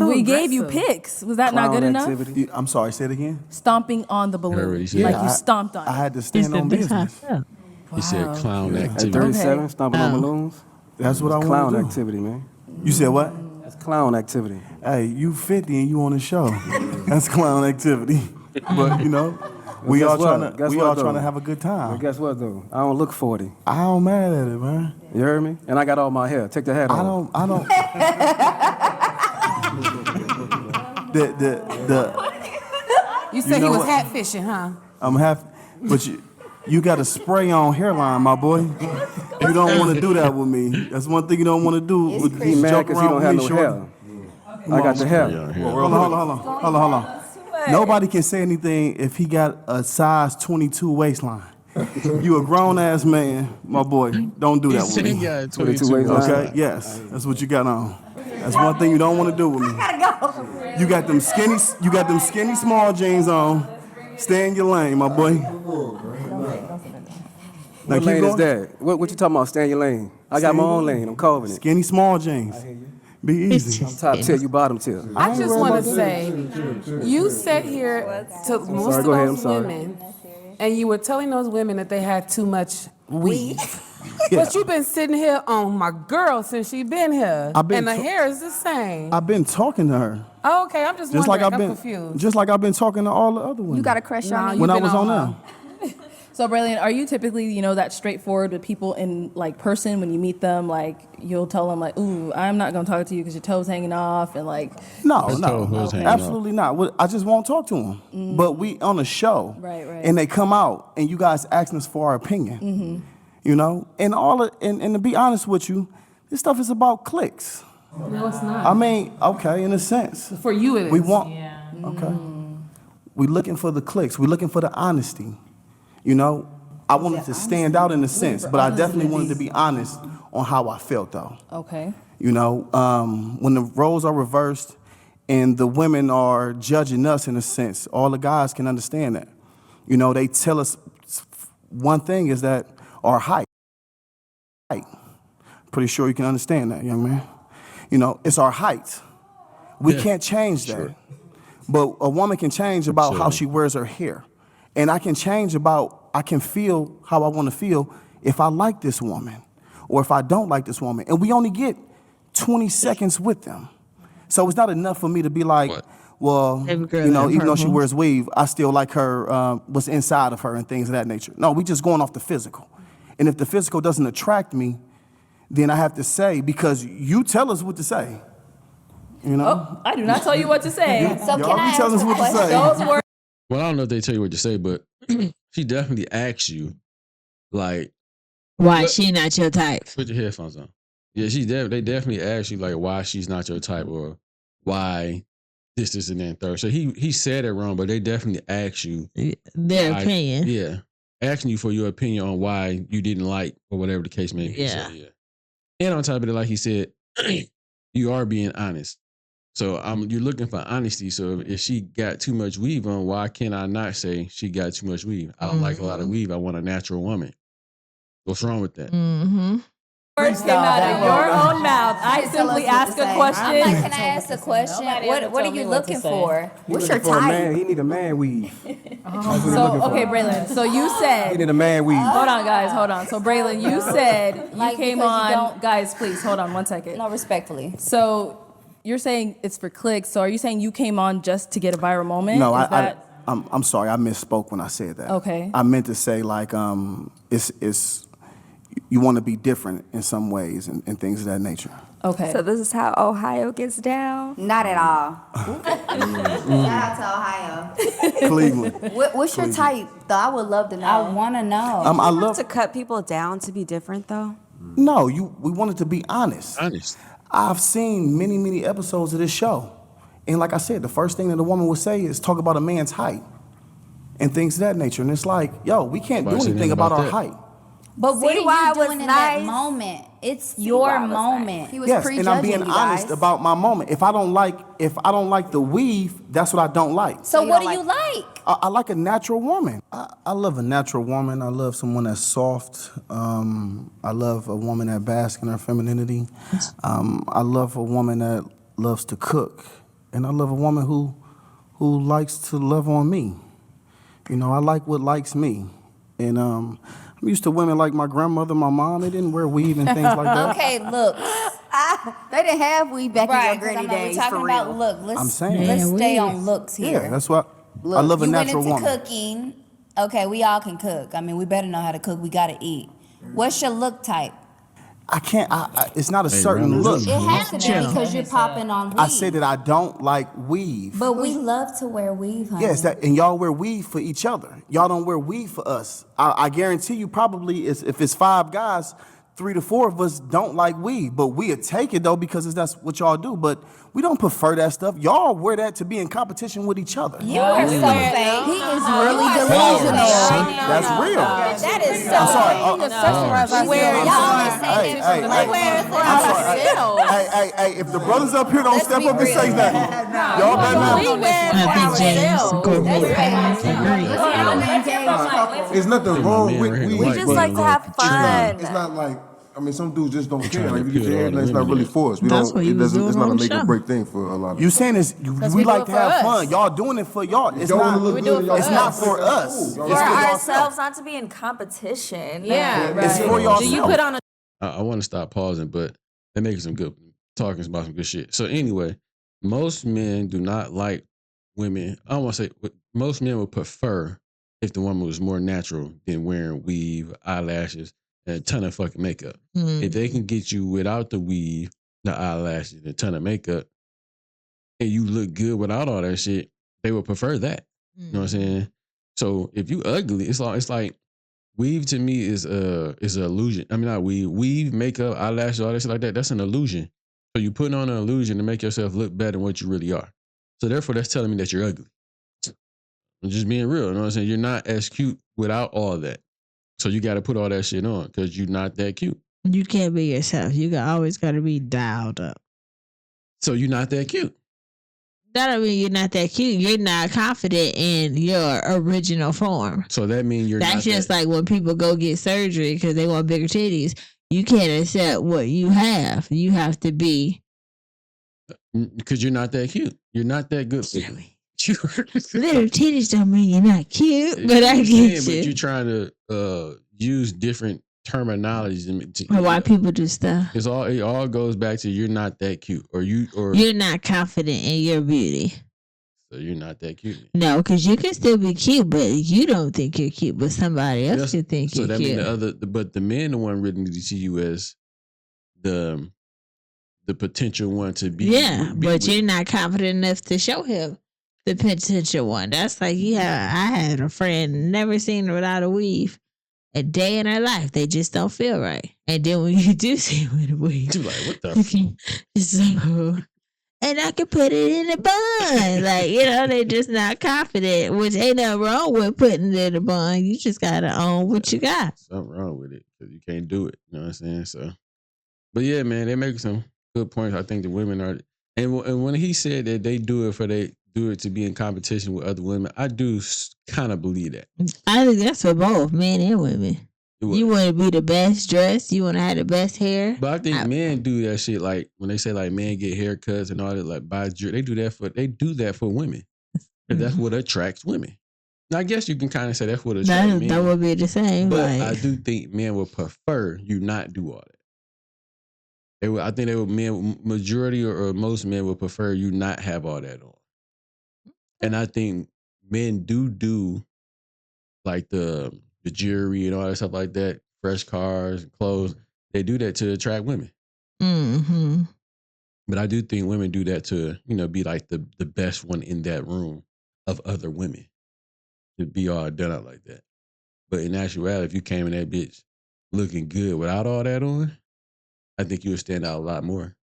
We gave you pics. Was that not Clown good enough? activity. I'm sorry. Say it again. Stomping on the Heard what he balloon. said. Like Yeah, you I- stomped on I it. had to stand on business. He said clown At activity. 37, stomping on Oh. balloons. That's what I want Clown to do. activity, man. You said what? That's clown activity. Hey, you 50 and you on the show. That's clown activity. But you know, we guess all what? trying to Guess we what, all though? trying to have a good But time. guess what, though? I don't look 40. I don't mad at it, man. You heard me? And I got all my hair. Take the hat off. I don't. the You said know he was what? hat fishing, huh? I'm happy, but you got a spray on hairline, my boy. You don't want to do that with me. That's one thing you don't want to do. With He mad joke because he around don't with have me, no shorty. hair. I got the hair. Hold on. Nobody can say anything if he got a size 22 waistline. You a grown ass man, my boy. Don't do that with me. He got 22 22 waistline. Okay? Yes, that's what you got on. That's one thing you don't want to do with me. You got them skinny small jeans on. Stay in your lane, my boy. Now What keep lane is going. that? What you talking about? Stay in your lane. I got my own lane. I'm carving it. Skinny small jeans. Be easy. I'm top tier, you bottom tier. I just want to say, you sat here to most Sorry, of go ahead, I'm those sorry. women, and you were telling those women that they had too much weave. But you've been sitting here on my girl since she been here, I've been and the to- hair is the same. I've been talking to her. Oh, okay, I'm just Just like wondering. I've I'm been confused. just like I've been talking to all the other women. You got a crush Nah, on you me? when I been was on on there. So, Braylon, are you typically, you know, that straightforward with people in like person when you meet them? Like you'll tell them like, "Ooh, I'm not gonna talk to you because your toes hanging off," and like, No, His toe was hanging absolutely not. I just won't talk to them. But we on a show, Right. and they come out, and you guys asking us for our opinion. You know, and to be honest with you, this stuff is about clicks. No, it's not. I mean, okay, in a sense, For you, it is. we want. Okay, we looking for the clicks. We looking for the honesty. You know, I wanted to stand out in a sense, but I definitely wanted to be honest on how I felt, though. okay, You know, when the roles are reversed and the women are judging us in a sense, all the guys can understand that. You know, they tell us one thing is that our height. Pretty sure you can understand that, young man. You know, it's our height. We can't change that. Sure. But a woman can change about how Absolutely. she wears her hair. And I can change I can feel how I want to feel if I like this woman or if I don't like this woman. And we only get 20 seconds with them. So it's not enough for me to be like, What? well, Every girl you know, that even though she purple. wears weave, I still like her, what's inside of her and things of that nature. No, we just going off the physical. And if the physical doesn't attract me, then I have to say, because you tell us what to say. You know? Oh, I do not tell you what to say. So Y'all can I be telling us ask a what to say. question? Those words. Well, I don't know if they tell you what to say, but she definitely asks you, like, Why What- she not your type? put your headphones on. Yeah, they definitely ask you like why she's not your type or why this, and then third. So he said it wrong, but they definitely ask you Their why- opinion. Yeah, asking you for your opinion on why you didn't like or whatever the case may be. Yeah. So, yeah. And on top of it, like he said, you are being honest. So you're looking for honesty. So if she got too much weave on, why can I not say she got too much weave? I don't like a lot of weave. I want a natural woman. What's wrong with that? Mm-hmm. Words came out of your own mouth. I simply ask a question. I'm like, can I ask a question? What are you looking for? What's your For a man, type? he need a man weave. So, okay, Braylon. So you He said, need a man weave. hold on, guys, hold on. So Braylon, you said you Like, came because you on. don't- Guys, please hold on 1 second. No, respectfully. So you're saying it's for clicks. So are you saying you came on just to get a viral moment? No, Is that? I'm sorry, I misspoke when I said that. Okay. I meant to say like it's you want to be different in some ways and things of that nature. Okay. So this is how Ohio gets down? Not at all. Shout out to Ohio. Cleveland. What's your type, though? I would love to know. I want to know. I love To cut people down to be different, though. No, we wanted to be honest. Honest. I've seen many episodes of this show. And like I said, the first thing that a woman would say is talk about a man's height and things of that nature. And it's like, yo, we can't do Why is it anything about about our that? height. But what See are why you it was doing in that nice? moment? It's See your why it was nice? moment. He was Yes, prejudging and I'm being you honest guys. about my moment. If I don't like the weave, that's what I don't like. So you what don't do you like? I like a natural woman. I love a natural woman. I love someone that's soft. I love a woman that basks in her femininity. I love a woman that loves to cook. And I love a woman who likes to love on me. You know, I like what likes me. And I'm used to women like my grandmother, my mom. They didn't wear weave and things like that. Okay, look. They didn't have weed back in your granny We're days, talking for about real. look. I'm saying. Let's Man, stay we- on looks here. Yeah, that's what Look, I love a you natural went into woman. cooking. Okay, we all can cook. I mean, we better know how to cook. We gotta eat. What's your look type? I can't. it's not a Hey, certain Ron, look. It has to be because you're popping on weave. I said that I don't like weave. But we love to wear weave, honey. Yes, and y'all wear weave for each other. Y'all don't wear weave for us. I guarantee you, probably if it's 5 guys, 3 to 4 of us don't like weave, but we'll take it though because that's what y'all do. But we don't prefer that stuff. Y'all wear that to be in competition with each other. You are so fake. He is really delusional. That's real. That is so I'm sorry. Hey, if the brothers up here don't step up and say nothing, y'all better not. I think James Corbett agrees. There's nothing wrong with weed. We just like to have fun. It's not like, I mean, some dudes just don't care. trying to Like, you get appeal to your hair all the done, it's not women. really for us. We That's don't, what he it was doesn't, doing it's not a on the make or show. break thing for a lot of You saying is we we do like it to for have us. fun. Y'all doing it for y'all. It's y'all not. wanna look good, y'all It's wanna not look for good. us. Cool. It's Y'all for For wanna- ourselves, not to be in competition. Yeah, It's for y'all. Do you put on a I want to stop pausing, but they're making some good talking about some good shit. So anyway, most men do not like women. I don't want to say most men would prefer if the woman was more natural than wearing weave, eyelashes, and a ton of fucking makeup. If they can get you without the weave, the eyelashes, and a ton of makeup, and you look good without all that shit, they would prefer that. You know what I'm saying? So if you ugly, it's like weave to me is an illusion. I mean, not weave. Weave, makeup, eyelashes, all that shit like that. That's an illusion. So you put on an illusion to make yourself look better than what you really are. So therefore, that's telling me that you're ugly. I'm just being real. You know what I'm saying? You're not as cute without all that. So you got to put all that shit on because you're not that cute. You can't be yourself. You always got to be dialed up. So you're not that cute. That don't mean you're not that cute. You're not confident in your original form. So that means you're That's not just that, like when people go get surgery because they want bigger titties. You can't accept what you have. You have to be. because you're not that cute. You're not that good. Little titties don't mean you're not cute, but I get But you. you're trying to use different terminologies. Why people do stuff. It all goes back to you're not that cute, or You're not confident in your beauty. So you're not that cute. No, because you can still be cute, but you don't think you're cute, but somebody else could think So you're that cute. means but the man, the one really need to see you as the potential one to be. Yeah, be but with. you're not confident enough to show him the potential one. That's like, yeah, I had a friend, never seen her without a weave. A day in her life, they just don't feel right. And then when you do see her with a weave, you're like, what the so, and I can put it in a bun. Like, you know, they just not confident, which ain't nothing wrong with putting it in a bun. You just got to own what you got. Something wrong with it because you can't do it. You know what I'm saying? So, but yeah, man, they make some good points. I think the women are, and when he said that they do it to be in competition with other women, I do kind of believe that. I think that's for both men and women. You want to be the best dressed. You want to have the best hair. But I think men do that shit. Like when they say like men get haircuts and all that, like buy jewelry, they do that for women. And that's what attracts women. Now I guess you can kind of say that's what attracts men. That would be the same. But like, I do think men would prefer you not do all that. I think majority or most men would prefer you not have all that on. And I think men do like the jewelry and all that stuff like that, fresh cars, clothes. They do that to attract women. mm-hmm. But I do think women do that to, be like the best one in that room of other women. To be all done out like that. But in actuality, if you came in that bitch looking good without all that on, I think you would stand out a lot more.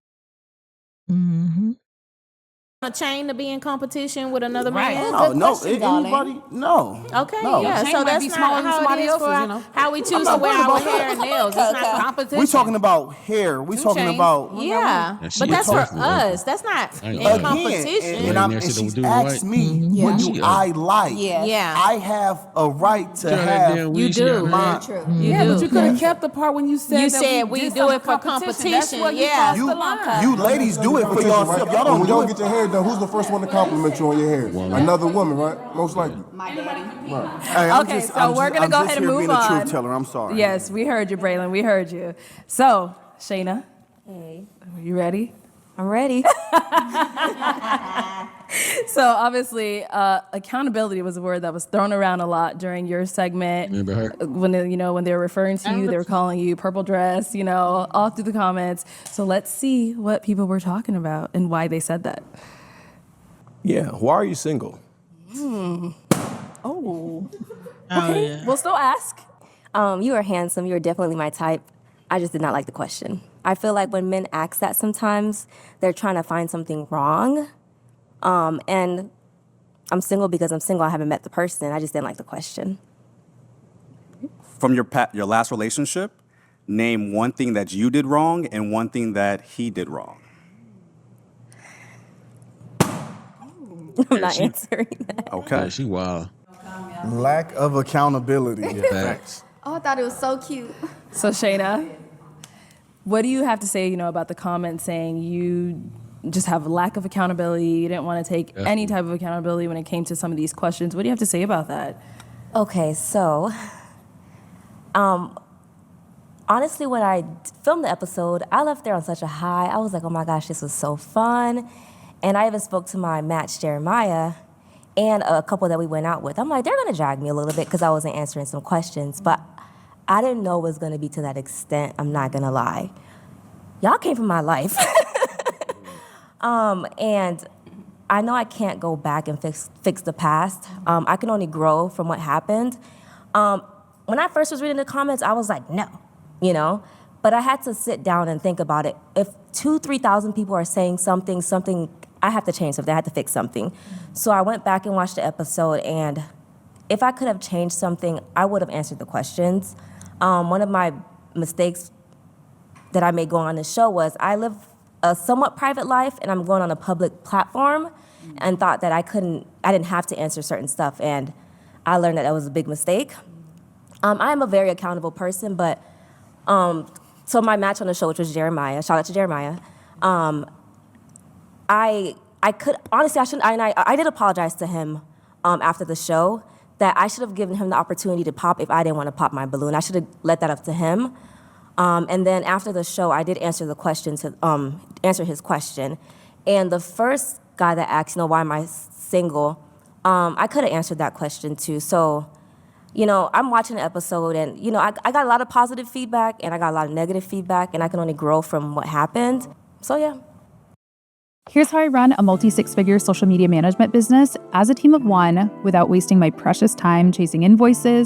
Mm-hmm. A chain to be in competition with another Right. man? Oh, no, anybody? No. Okay, No. yeah. Chain So might that's be not smaller than how somebody it is else's, for you know. how we I'm choose not to wear worried our about hair and nails. It's not competition. We're talking about hair. We're talking chains. about Yeah, but that's for us. That's not in competition. And she's asked me, what do I like? Yeah. I have a right to have. You do. Yeah, but you could have kept the part when you said You that said we we did do some it for competition. That's where you yeah. crossed the line. You ladies do it for yourself. Y'all don't When do y'all it. get your hair done, who's the first one to compliment you on your hair? Another woman, right? Most likely. My daddy. Right. Okay, we're going to go ahead and move being on. a truth teller. I'm sorry. Yes, we heard you, Braylon. We heard you. So, Shayna. Hey. Are you ready? I'm ready. So, obviously, accountability was a word that was thrown around a lot during your segment. Remember her? When they were referring to you, they were calling you purple dress, all through the comments. So, let's see what people were talking about and why they said that. Yeah, why are you single? Oh. Okay, yeah. we'll still ask. You are handsome. You are definitely my type. I just did not like the question. I feel like when men ask that sometimes, they're trying to find something wrong. And I'm single because I'm single. I haven't met the person. I just didn't like the question. From your last relationship, name one thing that you did wrong and one thing that he did wrong. I'm not answering that. Okay. Yeah, she wild. Lack of accountability. Facts. Oh, I thought it was so cute. So, Shayna, what do you have to say, about the comment saying you just have a lack of accountability, you didn't want to take any type of accountability when it came to some of these questions? What do you have to say about that? Okay, so honestly, when I filmed the episode, I left there on such a high. I was like, oh my gosh, this was so fun. And I even spoke to my match, Jeremiah, and a couple that we went out with. I'm like, they're gonna drag me a little bit because I wasn't answering some questions, but I didn't know it was gonna be to that extent. I'm not gonna lie. Y'all came from my life. And I know I can't go back and fix the past. I can only grow from what happened. When I first was reading the comments, I was like, no, but I had to sit down and think about it. If 2,000-3,000 people are saying something, I have to change something. I have to fix something. So I went back and watched the episode, and if I could have changed something, I would have answered the questions. One of my mistakes that I made going on this show was I live a somewhat private life, and I'm going on a public platform, and thought that I didn't have to answer certain stuff, and I learned that was a big mistake. I am a very accountable person, but so my match on the show, which was Jeremiah, shout out to Jeremiah, I could, honestly, I did apologize to him after the show, that I should have given him the opportunity to pop if I didn't want to pop my balloon. I should have let that up to him. And then after the show, I did answer the question answer his question. And the first guy that asked, why am I single? I could have answered that question too. So, I'm watching the episode, and, I got a lot of positive feedback and I got a lot of negative feedback, and I can only grow from what happened. So, yeah. Here's how I run a multi-six-figure social media management business as a team of one without wasting my precious time chasing invoices.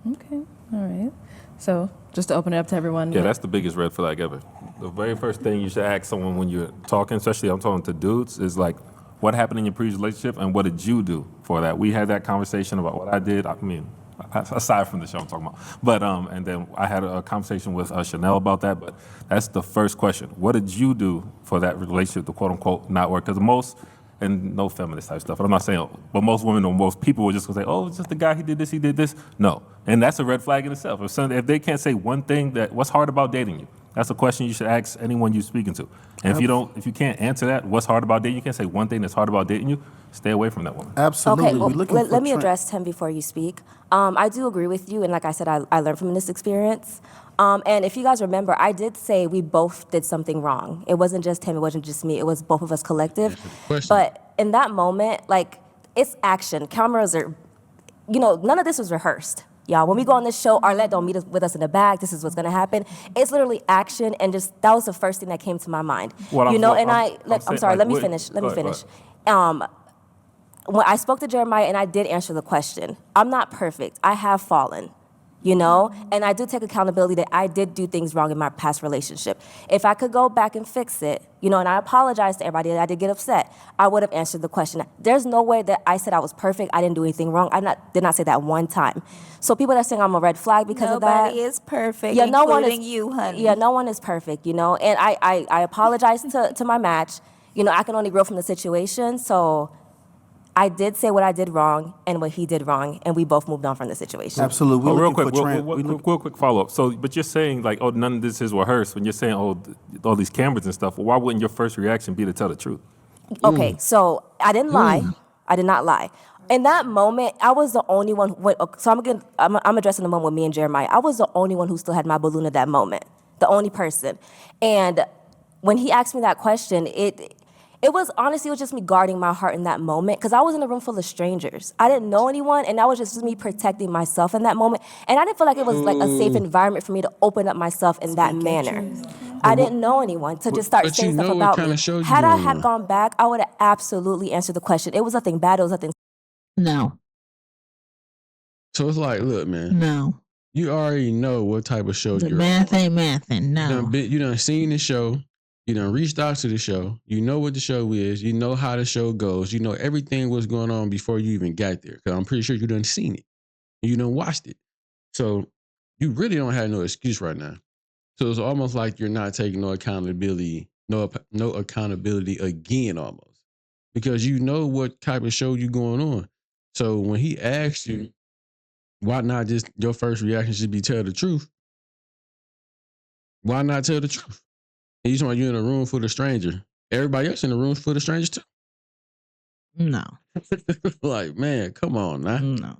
Okay, all right. So just to open it up to everyone. Yeah, that's the biggest red flag ever. The very first thing you should ask someone when you're talking, especially I'm talking to dudes, is like, what happened in your previous relationship and what did you do for that? We had that conversation about what I did. I mean, aside from the show I'm talking about. But, and then I had a conversation with Chanel about that, but that's the first question. What did you do for that relationship to quote unquote not work? Because most, and no feminist type stuff, but I'm not saying, but most women or most people will just gonna say, oh, it's just the guy, he did this. No, and that's a red flag in itself. If they can't say one thing what's hard about dating you? That's a question you should ask anyone you're speaking to. And if you can't answer that, what's hard about dating, you can't say one thing that's hard about dating you, stay away from that woman. Absolutely. Okay, well, let me address Tim before you speak. I do agree with you, and like I said, I learned from this experience. And if you guys remember, I did say we both did something wrong. It wasn't just him, it wasn't just me, it was both of us collective. But in that moment, like, it's action. Cameras are, none of this was rehearsed. Y'all, when we go on this show, Arlette don't meet us with us in the back. This is what's gonna happen. It's literally action, and just that was the first thing that came to my mind. I'm sorry. Let me finish. When I spoke to Jeremiah, and I did answer the question. I'm not perfect. I have fallen. And I do take accountability that I did do things wrong in my past relationship. If I could go back and fix it, and I apologize to everybody that I did get upset, I would have answered the question. There's no way that I said I was perfect, I didn't do anything wrong. Did not say that one time. So people that are saying I'm a red flag because of that. Nobody is perfect, including you, honey. Yeah, no one is perfect, and I apologize to my match. I can only grow from the situation, so I did say what I did wrong and what he did wrong, and we both moved on from the situation. Absolutely. Real quick follow-up. So, but you're saying, like, oh, none of this is rehearsed. When you're saying, oh, all these cameras and stuff, well, why wouldn't your first reaction be to tell the truth? Okay, so I didn't lie. I did not lie. In that moment, I was the only one. I'm addressing the moment with me and Jeremiah. I was the only one who still had my balloon at that moment. The only person. And when he asked me that question, it was just me guarding my heart in that moment, because I was in a room full of strangers. I didn't know anyone, and that was just me protecting myself in that moment. And I didn't feel like it was like a safe environment for me to open up myself in that manner. I didn't know anyone to just start saying stuff about me. Had I had gone back, I would have absolutely answered the question. It was nothing bad. It was nothing. No. So it's like, look, man. No. You already know what type of show The you're math on. ain't mathin'. No. You done seen the show. You done reached out to the show. You know what the show is. You know how the show goes. You know everything was going on before you even got there. Because I'm pretty sure you done seen it. You done watched it. So you really don't have no excuse right now. So it's almost like you're not taking no accountability again almost. Because you know what type of show you going on. So when he asked you, why not just your first reaction should be tell the truth? Why not tell the truth? And you talking about you in a room full of strangers. Everybody else in the room full of strangers too. No. Like, man, come on now. No.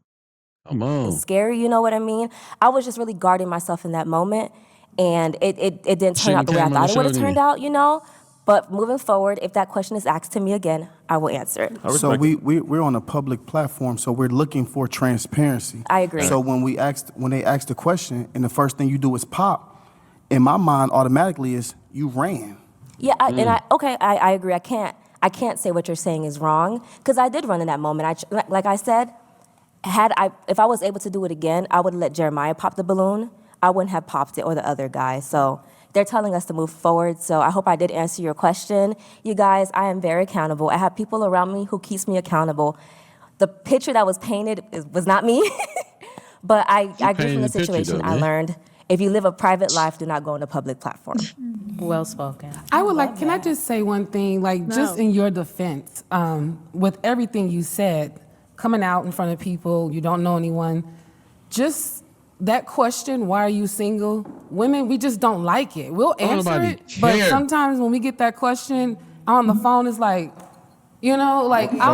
Come on. It's scary, you know what I mean? I was just really guarding myself in that moment, and it didn't turn out the way I thought it would have turned out, But moving forward, if that question is asked to me again, I will answer it. So we're on a public platform, so we're looking for transparency. I agree. So when they ask the question, and the first thing you do is pop, in my mind automatically is you ran. Yeah, I agree. I can't say what you're saying is wrong, because I did run in that moment. Like I said, if I was able to do it again, I would let Jeremiah pop the balloon. I wouldn't have popped it, or the other guy. So they're telling us to move forward. So I hope I did answer your question. You guys, I am very accountable. I have people around me who keeps me accountable. The picture that was painted was not me, but I grew from the situation. I learned, if you live a private life, do not go on a public platform. Well spoken. Can I just say one thing, just in your defense, with everything you said, coming out in front of people, you don't know anyone, just that question, why are you single? Women, we just don't like it. We'll answer it, but sometimes when we get that question on the phone, it's like, I don't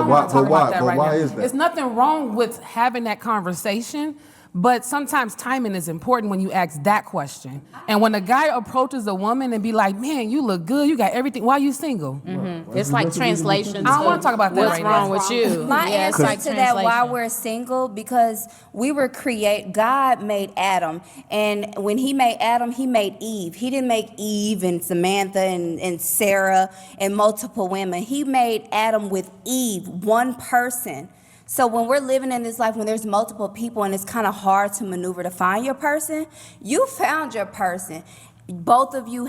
want to talk about that right now. Is that? It's nothing wrong with having that conversation, but sometimes timing is important when you ask that question. And when a guy approaches a woman and be like, man, you look good, you got everything, why are you single? Mm-hmm. It's like translation. I don't want to talk about that What's wrong with you? My answer to that, why we're single, because we were God made Adam. And when he made Adam, he made Eve. He didn't make Eve and Samantha and Sarah and multiple women. He made Adam with Eve, one person. So when we're living in this life, when there's multiple people and it's kind of hard to maneuver to find your person, you found your person. Both of you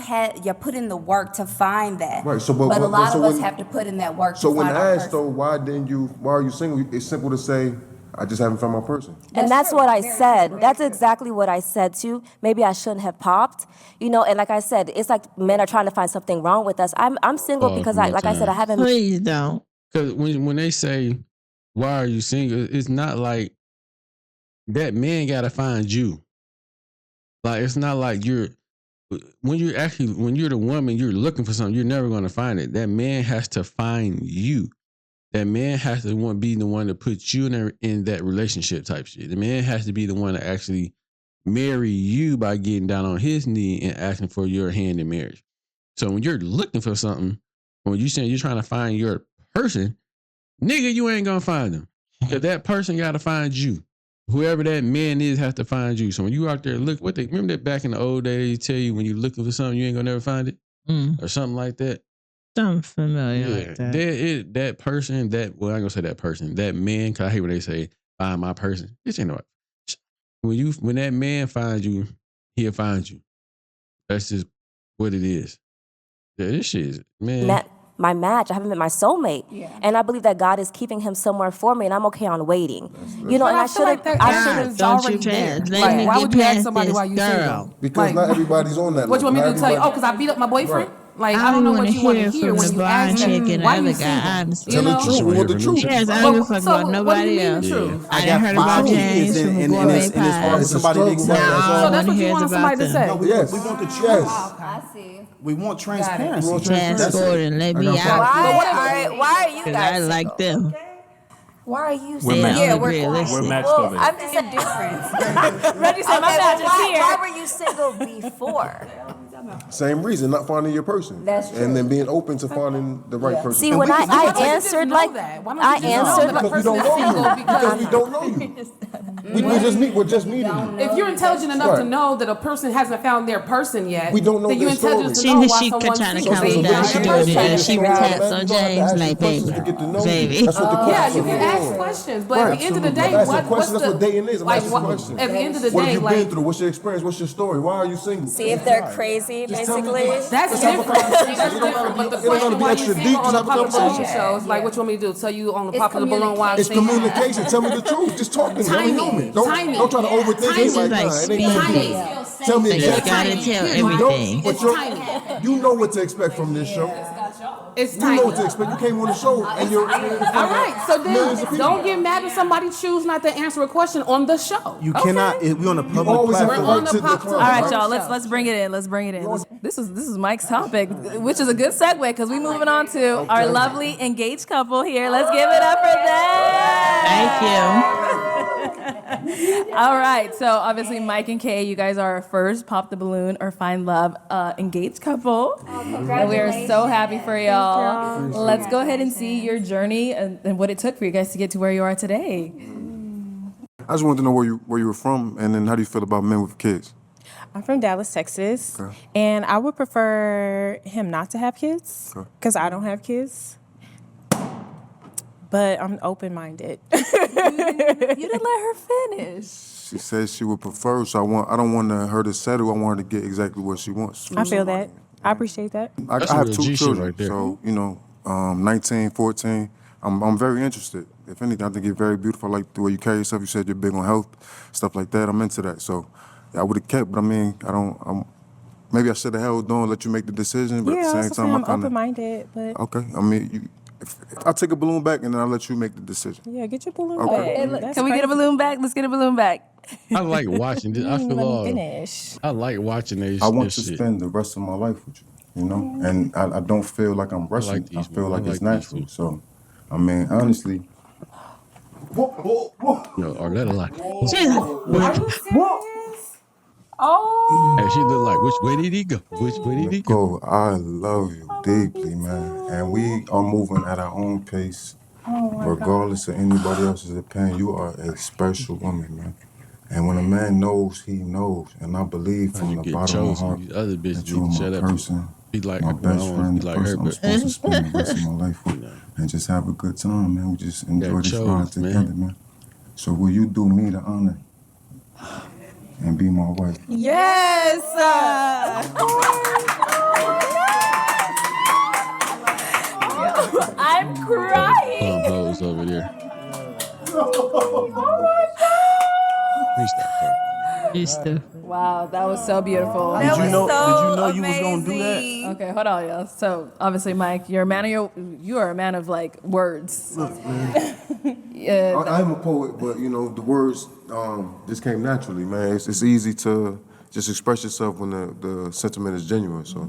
put in the work to find that. Right. So, but a lot of us have to put in that work to find our person. So when asked though, why are you single? It's simple to say, I just haven't found my person. And that's what I said. That's exactly what I said too. Maybe I shouldn't have popped, and like I said, it's like men are trying to find something wrong with us. I'm single because I haven't. Please don't. Because when they say, why are you single? It's not like that man got to find you. Like, it's not like when you're the woman, you're looking for something, you're never going to find it. That man has to find you. That man has to be the one to put you in that relationship type shit. The man has to be the one to actually marry you by getting down on his knee and asking for your hand in marriage. So when you're looking for something, when you saying you're trying to find your person, nigga, you ain't gonna find them. Because that person got to find you. Whoever that man is has to find you. So when you out there remember that back in the old days, they tell you when you're looking for something, you ain't gonna never find it? Or something like that. Something familiar like that. That person, I ain't gonna say that person, that man, cause I hate when they say, find my person. This ain't no. When that man finds you, he'll find you. That's just what it is. Yeah, this shit is, man. My match. I haven't met my soulmate. Yeah. And I believe that God is keeping him somewhere for me, and I'm okay on waiting. You know, and I feel like that is already there. Like, why would you ask somebody why you single? Because not everybody's on that. What you want me to tell you? Oh, because I beat up my boyfriend? Right. Like, I don't know what you want to hear when you ask them, why you single? Tell the truth. We want the truth. Yes, I don't give a fuck about nobody else. I done heard about James from a gourmet pie. So that's what you want somebody to say? Yes. We want the truth. I see. We want transparency. Fast forward and let me out. Why are you guys? I like them. Why are you We're single? we're matched over here. I'm just a difference. Reggie said, my match is here. Why were you single before? Same reason, not finding your person. That's true. And then being open to finding the right person. See, when I answered like because we don't know you. Because we don't know you. We're just meeting you. If you're intelligent enough to know that a person hasn't found their person yet, we don't know then you're their intelligent story. to know why She someone's trying to single. calm down. She doing it. She taps on James like, baby. Yeah, you can ask questions, but at the end of the day, what's that's what dating is. like? At the end of the what day, have you like, been through? What's your experience? What's your story? Why are you single? See if they're crazy, basically. that's different. That's different. But the question why you single on the Papa Balloon show is like, what you want me to do? Tell you on the Papa Balloon why I'm It's single? communication. Tell me the truth. Just talk to me. Let me know me. Don't try to overthink it right now. It ain't gonna be. Tell me exactly. You gotta tell everything. It's tiny. You know what to expect from this show. It's You tiny. know what to expect. You came on the show and you're. All right, so then don't get mad if somebody choose not to answer a question on the show. You cannot. We on a public always have platform. to We're on the to pop. decline. All right, y'all. Let's bring it in. Let's bring it in. This is Mike's topic, which is a good segue because we're moving on to our lovely engaged couple here. Let's give it up for them. Thank you. All right. So obviously, Mike and Kay, you guys are our first Pop the Balloon or Find Love engaged couple. And we are so happy for y'all. Let's go ahead and see your journey and what it took for you guys to get to where you are today. I just wanted to know where you were from, and then how do you feel about men with kids? I'm from Dallas, Texas, and I would prefer him not to have kids because I don't have kids. But I'm open-minded. You didn't let her finish. She says she would prefer, so I don't want her to settle. I want her to get exactly what she wants. I feel that. I appreciate that. I have two children, right there. So 19, 14. I'm very interested. If anything, I think you're very beautiful. I like the way you carry yourself. You said you're big on health, stuff like that. I'm into that. So I would have kept, but I mean, maybe I should have held on, let you make the decision. But at the same time, I'm open-minded. But okay. I mean, I'll take a balloon back and then I'll let you make the decision. yeah, get your balloon back. Can we get a balloon back? Let's get a balloon back. I like watching this. I feel all. Finish. I like watching this. I want to shit. spend the rest of my life with you, and I don't feel like I'm rushing. I feel like it's natural. So, I mean, honestly. Yo, Arletta like. Oh. Hey, she look like, which way did he go? Which way did he go? I love you deeply, man. And we are moving at our own pace, regardless of anybody else's opinion. You are a special woman, man. And when a man knows, he knows. And I believe from the bottom of my heart other bitches that you are my person, my best friend, the person I'm supposed to spend the rest of my life with. And just have a good time, man. We just enjoy this ride together, man. So will you do me the honor and be my wife? Yes. I'm crying. Plum hoes over there. Oh my God. Please stop crying. Used to. Wow, that was so beautiful. Did you know you was gonna do that? Okay, hold on, y'all. So obviously, Mike, you are a man of like words. Look, man, Yeah. I'm a poet, but you know the words just came naturally, man. It's easy to just express yourself when the sentiment is genuine. So,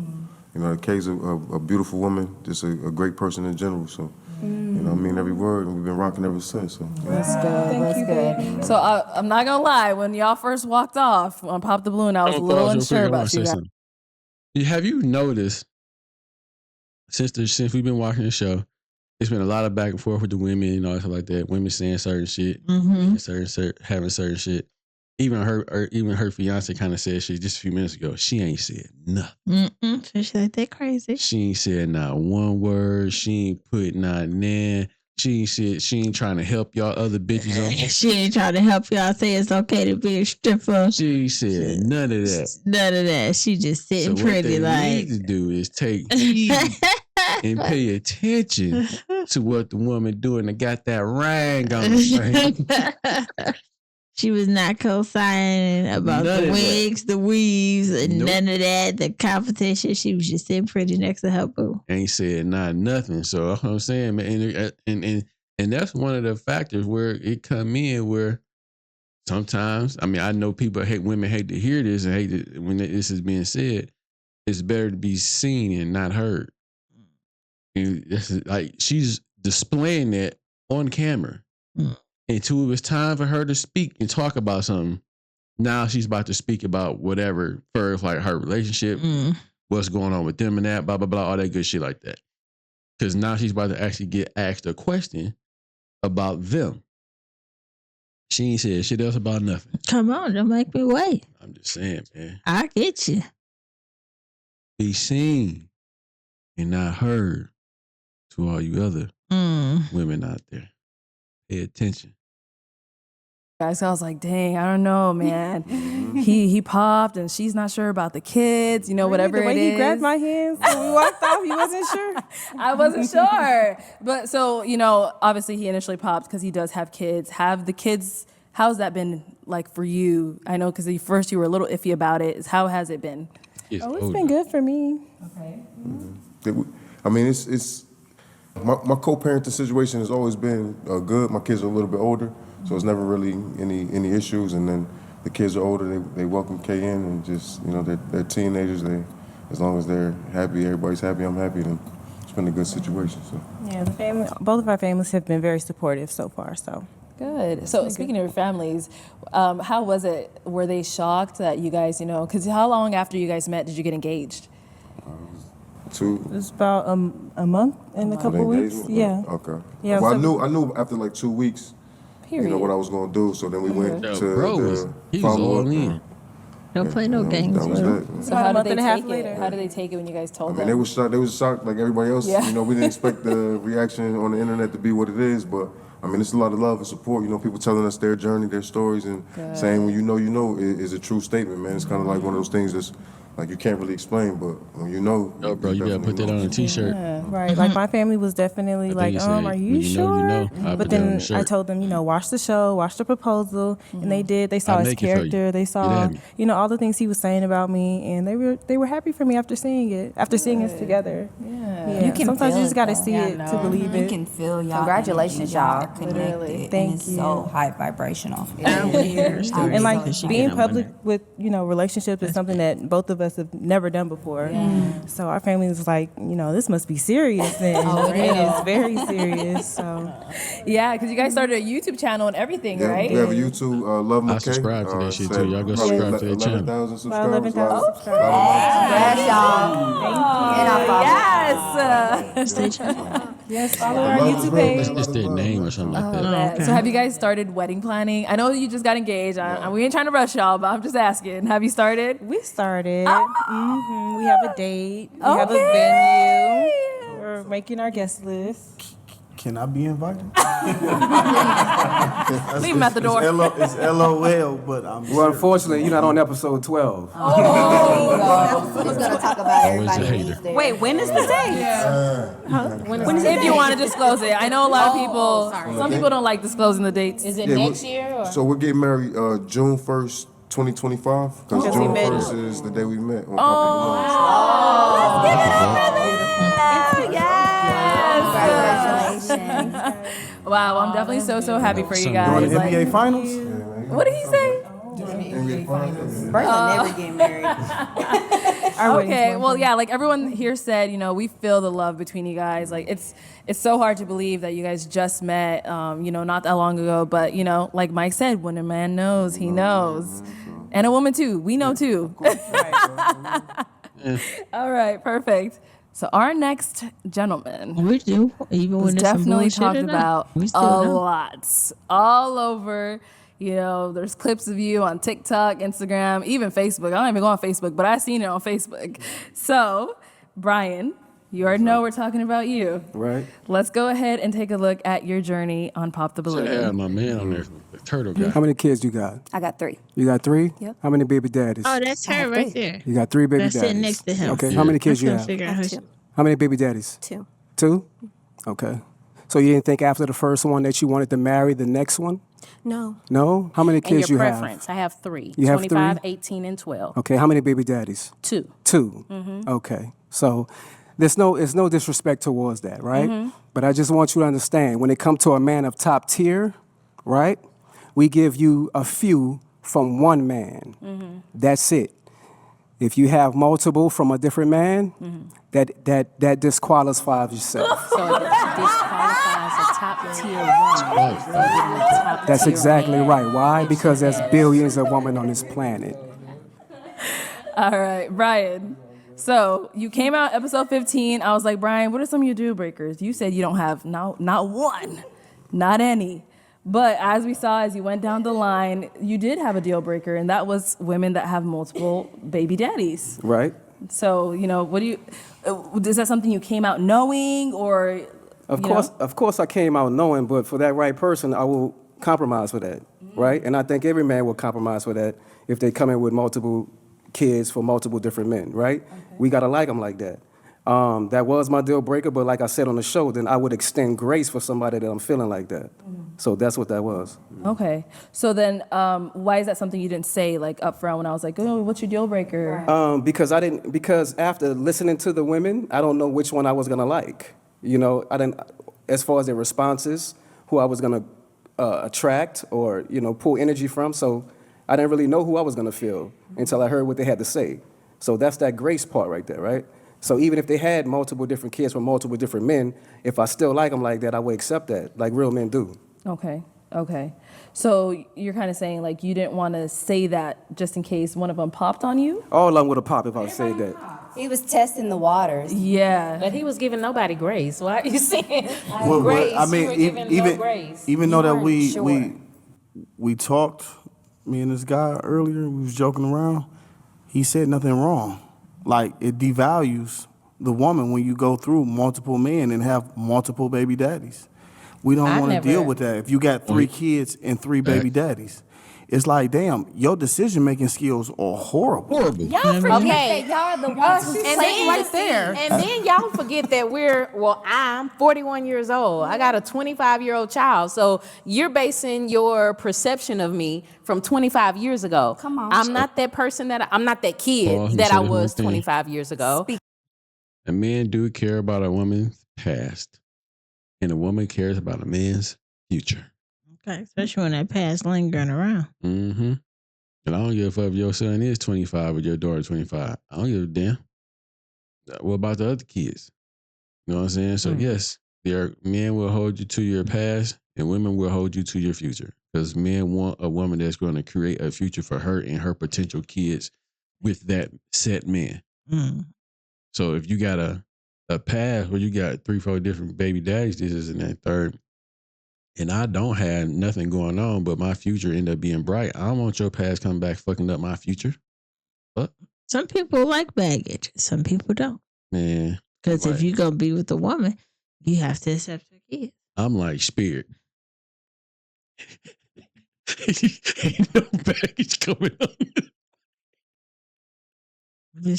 you know, Kay's a beautiful woman, just a great person in general. So, you know, I mean every word, and we've been rocking ever since. So, That's good. That's good. So I'm not gonna lie. When y'all first walked off on Pop the Balloon, I was a little unsure about you guys. Have you noticed since we've been watching the show, it's been a lot of back and forth with the women and all stuff like that. Women saying certain shit, and having certain shit. Even her fiance kind of said shit just a few minutes ago. She ain't said nothing. So she's like, they crazy. She ain't said not one word. She ain't put nothing in. She ain't trying to help y'all other bitches on. She ain't trying to help y'all say it's okay to be a stripper. She said none of that. None of that. She just sitting So pretty what they like. need to do is take heed and pay attention to what the woman doing that got that ring on the thing. She was not co-signing about the wigs, the weaves, and none of that. The competition. She was just sitting pretty next to her boo. Ain't said nothing. So that's what I'm saying, man. And that's one of the factors where it come in where sometimes, I mean, I know women hate to hear this and hate it when this is being said. It's better to be seen and not heard. And this is like she's displaying that on camera. Until it was time for her to speak and talk about something, now she's about to speak about whatever first, like her relationship, what's going on with them and that, blah, blah, blah, all that good shit like that. Because now she's about to actually get asked a question about them. She ain't said shit else about nothing. Come on, don't make me wait. I'm just saying, man. I get you. Be seen and not heard to all you other women out there. Pay attention. Guys, I was like, dang, I don't know, man. he popped and she's not sure about the kids, you know, whatever the way it is. he grabbed my hands when we walked off, he wasn't sure. I wasn't sure. But so, you know, obviously he initially popped because he does have kids. Have the kids, how's that been like for you? I know because at first you were a little iffy about it. How has it been? It's been good for me. Okay. I mean, it's my co-parenting situation has always been good. My kids are a little bit older, so it's never really any issues. And then the kids are older, they welcome Kay in, and just, you know, they're teenagers. As long as they're happy, everybody's happy, I'm happy, then it's been a good situation. So Yeah, both of our families have been very supportive so far. So good. So speaking of your families, how was it? Were they shocked that you guys, you know, because how long after you guys met did you get engaged? it was about a month and a couple weeks. Yeah. Okay. Yeah. Well, so I knew after like 2 weeks, Period. you know, what I was gonna do. So then we went to he was follow all up. in. Don't play no games. That was that. So how month did and they a half take later. it? How did they take it when you guys told I mean, them? they was shocked like everybody else. Yeah. You know, we didn't expect the reaction on the internet to be what it is, but I mean, it's a lot of love and support. You know, people telling us their journey, their stories, and saying when you know is a true statement, man. It's kind of like one of those things that's like you can't really explain, but when you know. Oh, bro, you gotta put that on a t-shirt. Yeah, right. Like my family was definitely like, are you sure? But then I told them, you know, watch the show, watch the proposal, and they did. They saw his character. They saw, you know, all the things he was saying about me, and they were happy for me after seeing it, after seeing us together. Yeah. You can Sometimes feel you just it, got to though. see it to believe You it. can feel y'all. Congratulations, y'all. Connected. Thank and it's you. so high vibrational. And like being public with, you know, relationships is something that both of us have never done before. So our family was like, you know, this must be serious. And it is very serious. So yeah, because you guys started a YouTube channel and everything, right? We have a YouTube, Love McKay. I subscribe to that shit too. Y'all go subscribe to that channel. 11,000 subscribers. 11,000 subscribers. Congrats, y'all. Yes. Stay tuned. Yes, follow our YouTube page. It's their name or something like that. Okay. So have you guys started wedding planning? I know you just got engaged. We ain't trying to rush y'all, but I'm just asking. Have you started? We started. We have a date. We have a venue. We're making our guest list. Can I be invited? Leave him at the door. It's LOL, but I'm Well, unfortunately, you're not on episode 12. Who's gonna talk about everybody who's there? Wait, when is the date? When is if you want to disclose it. I know a lot of people, some people don't like disclosing the dates. Is it Yeah, next year? Or? So we're getting married June 1st, 2025, because Because we June met- 1st is the day we met. On Congratulations. Wow, I'm definitely so happy for you guys. During the NBA Finals? What did he say? Berlin never getting married. Okay, well, yeah, like everyone here said, we feel the love between you guys. Like it's so hard to believe that you guys just met, not that long ago. But like Mike said, when a man knows, he knows, and a woman too. We know too. All right, perfect. So our next gentleman, We do, even was when there's some definitely bullshit talked or not. about We a still know. lot, all over. There's clips of you on TikTok, Instagram, even Facebook. I don't even go on Facebook, but I seen it on Facebook. So, Brian, you already know we're talking about you. Right. Let's go ahead and take a look at your journey on Pop the Should have Balloon. my man on there, the turtle guy. How many kids you got? I got 3. You got 3? Yep. How many baby daddies? Oh, that's her right there. You got 3 baby That's daddies. sitting next to him. Okay. How many kids you I have? couldn't figure out who she- How many baby daddies? 2. 2? Okay. So you didn't think after the first one that you wanted to marry the next one? No. No? How many And kids your you have? preference. I have 3. You have 25, 3? 18, and 12. Okay. How many baby daddies? 2. 2. Mhm. Okay. So it's no disrespect towards that, right? Mhm. But I just want you to understand, when it comes to a man of top tier, right? We give you a few from one man. That's it. If you have multiple from a different man, that disqualifies yourself. So it disqualifies a top tier woman. from getting a top That's tier exactly man. right. Why? Because there's billions of women on this planet. All right, Brian. So you came out episode 15. I was like, Brian, what are some of your deal breakers? You said you don't have not one, not any. But as we saw, as you went down the line, you did have a deal breaker, and that was women that have multiple baby daddies. Right? So, what do you, is that something you came out knowing, or? Of course I came out knowing, but for that right person, I will compromise for that, right? And I think every man will compromise for that if they come in with multiple kids for multiple different men, right? We gotta like them like that. That was my deal breaker, but like I said on the show, then I would extend grace for somebody that I'm feeling like that. So that's what that was. Okay. So then, why is that something you didn't say like up front when I was like, oh, what's your deal breaker? Because after listening to the women, I don't know which one I was gonna like. I didn't, as far as their responses, who I was gonna attract or pull energy from. So I didn't really know who I was gonna feel until I heard what they had to say. So that's that grace part right there, right? So even if they had multiple different kids from multiple different men, if I still like them like that, I would accept that, like real men do. Okay. So you're kind of saying like you didn't want to say that just in case one of them popped on you? All of them would have popped if I said that. He was testing the waters. Yeah. But he was giving nobody grace. Why are you saying Well, grace? I mean, You were giving no grace. even though that You weren't we talked, me and this guy earlier, we was joking around. He said nothing wrong. Like, it devalues the woman when you go through multiple men and have multiple baby daddies. We don't want to deal with that. If you got 3 kids and 3 baby daddies, it's like, damn, your decision-making skills are horrible. Y'all forget Okay. that y'all are the ones who And planted then- the seed. And then y'all forget that I'm 41 years old. I got a 25-year-old child. So you're basing your perception of me from 25 years ago. Come on. I'm not that person I'm not that kid Well, that so I that's was one thing. 25 years ago. A man do care about a woman's past, and a woman cares about a man's future. Okay, especially when that past lingering around. Mm-hmm. And I don't give a fuck if your son is 25 or your daughter 25. I don't give a damn. What about the other kids? You know what I'm saying? So yes, men will hold you to your past, and women will hold you to your future. Because men want a woman that's going to create a future for her and her potential kids with that set man. So if you got a past where you got 3-4 different baby daddies, this is and that third, and I don't have nothing going on, but my future end up being bright, I don't want your past coming back fucking up my future. What? Some people like baggage. Some people don't. Man. Because if you're going to be with a woman, you have to accept her kids. I'm like Spirit. Ain't no baggage coming up.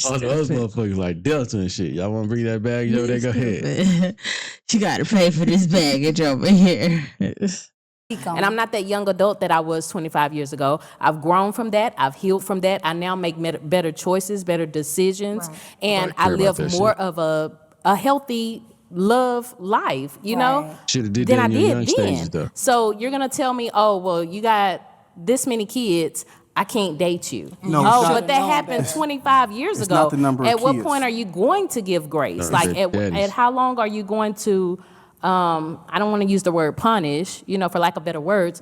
All the other motherfuckers like Delta and shit. Y'all want to bring that baggage over there? Go ahead. You got to pay for this baggage over here. And I'm not that young adult that I was 25 years ago. I've grown from that. I've healed from that. I now make better choices, better decisions, and I live more of a healthy love life, you know, Should have did than that I in your did young then. stages, though. So you're gonna tell me, oh, well, you got this many kids, I can't date you. No, but that happened 25 years it's ago. not the number of At what kids. point are you going to give grace? No, Like, at how long are you going to, I don't want to use the word punish, you know, for lack of better words,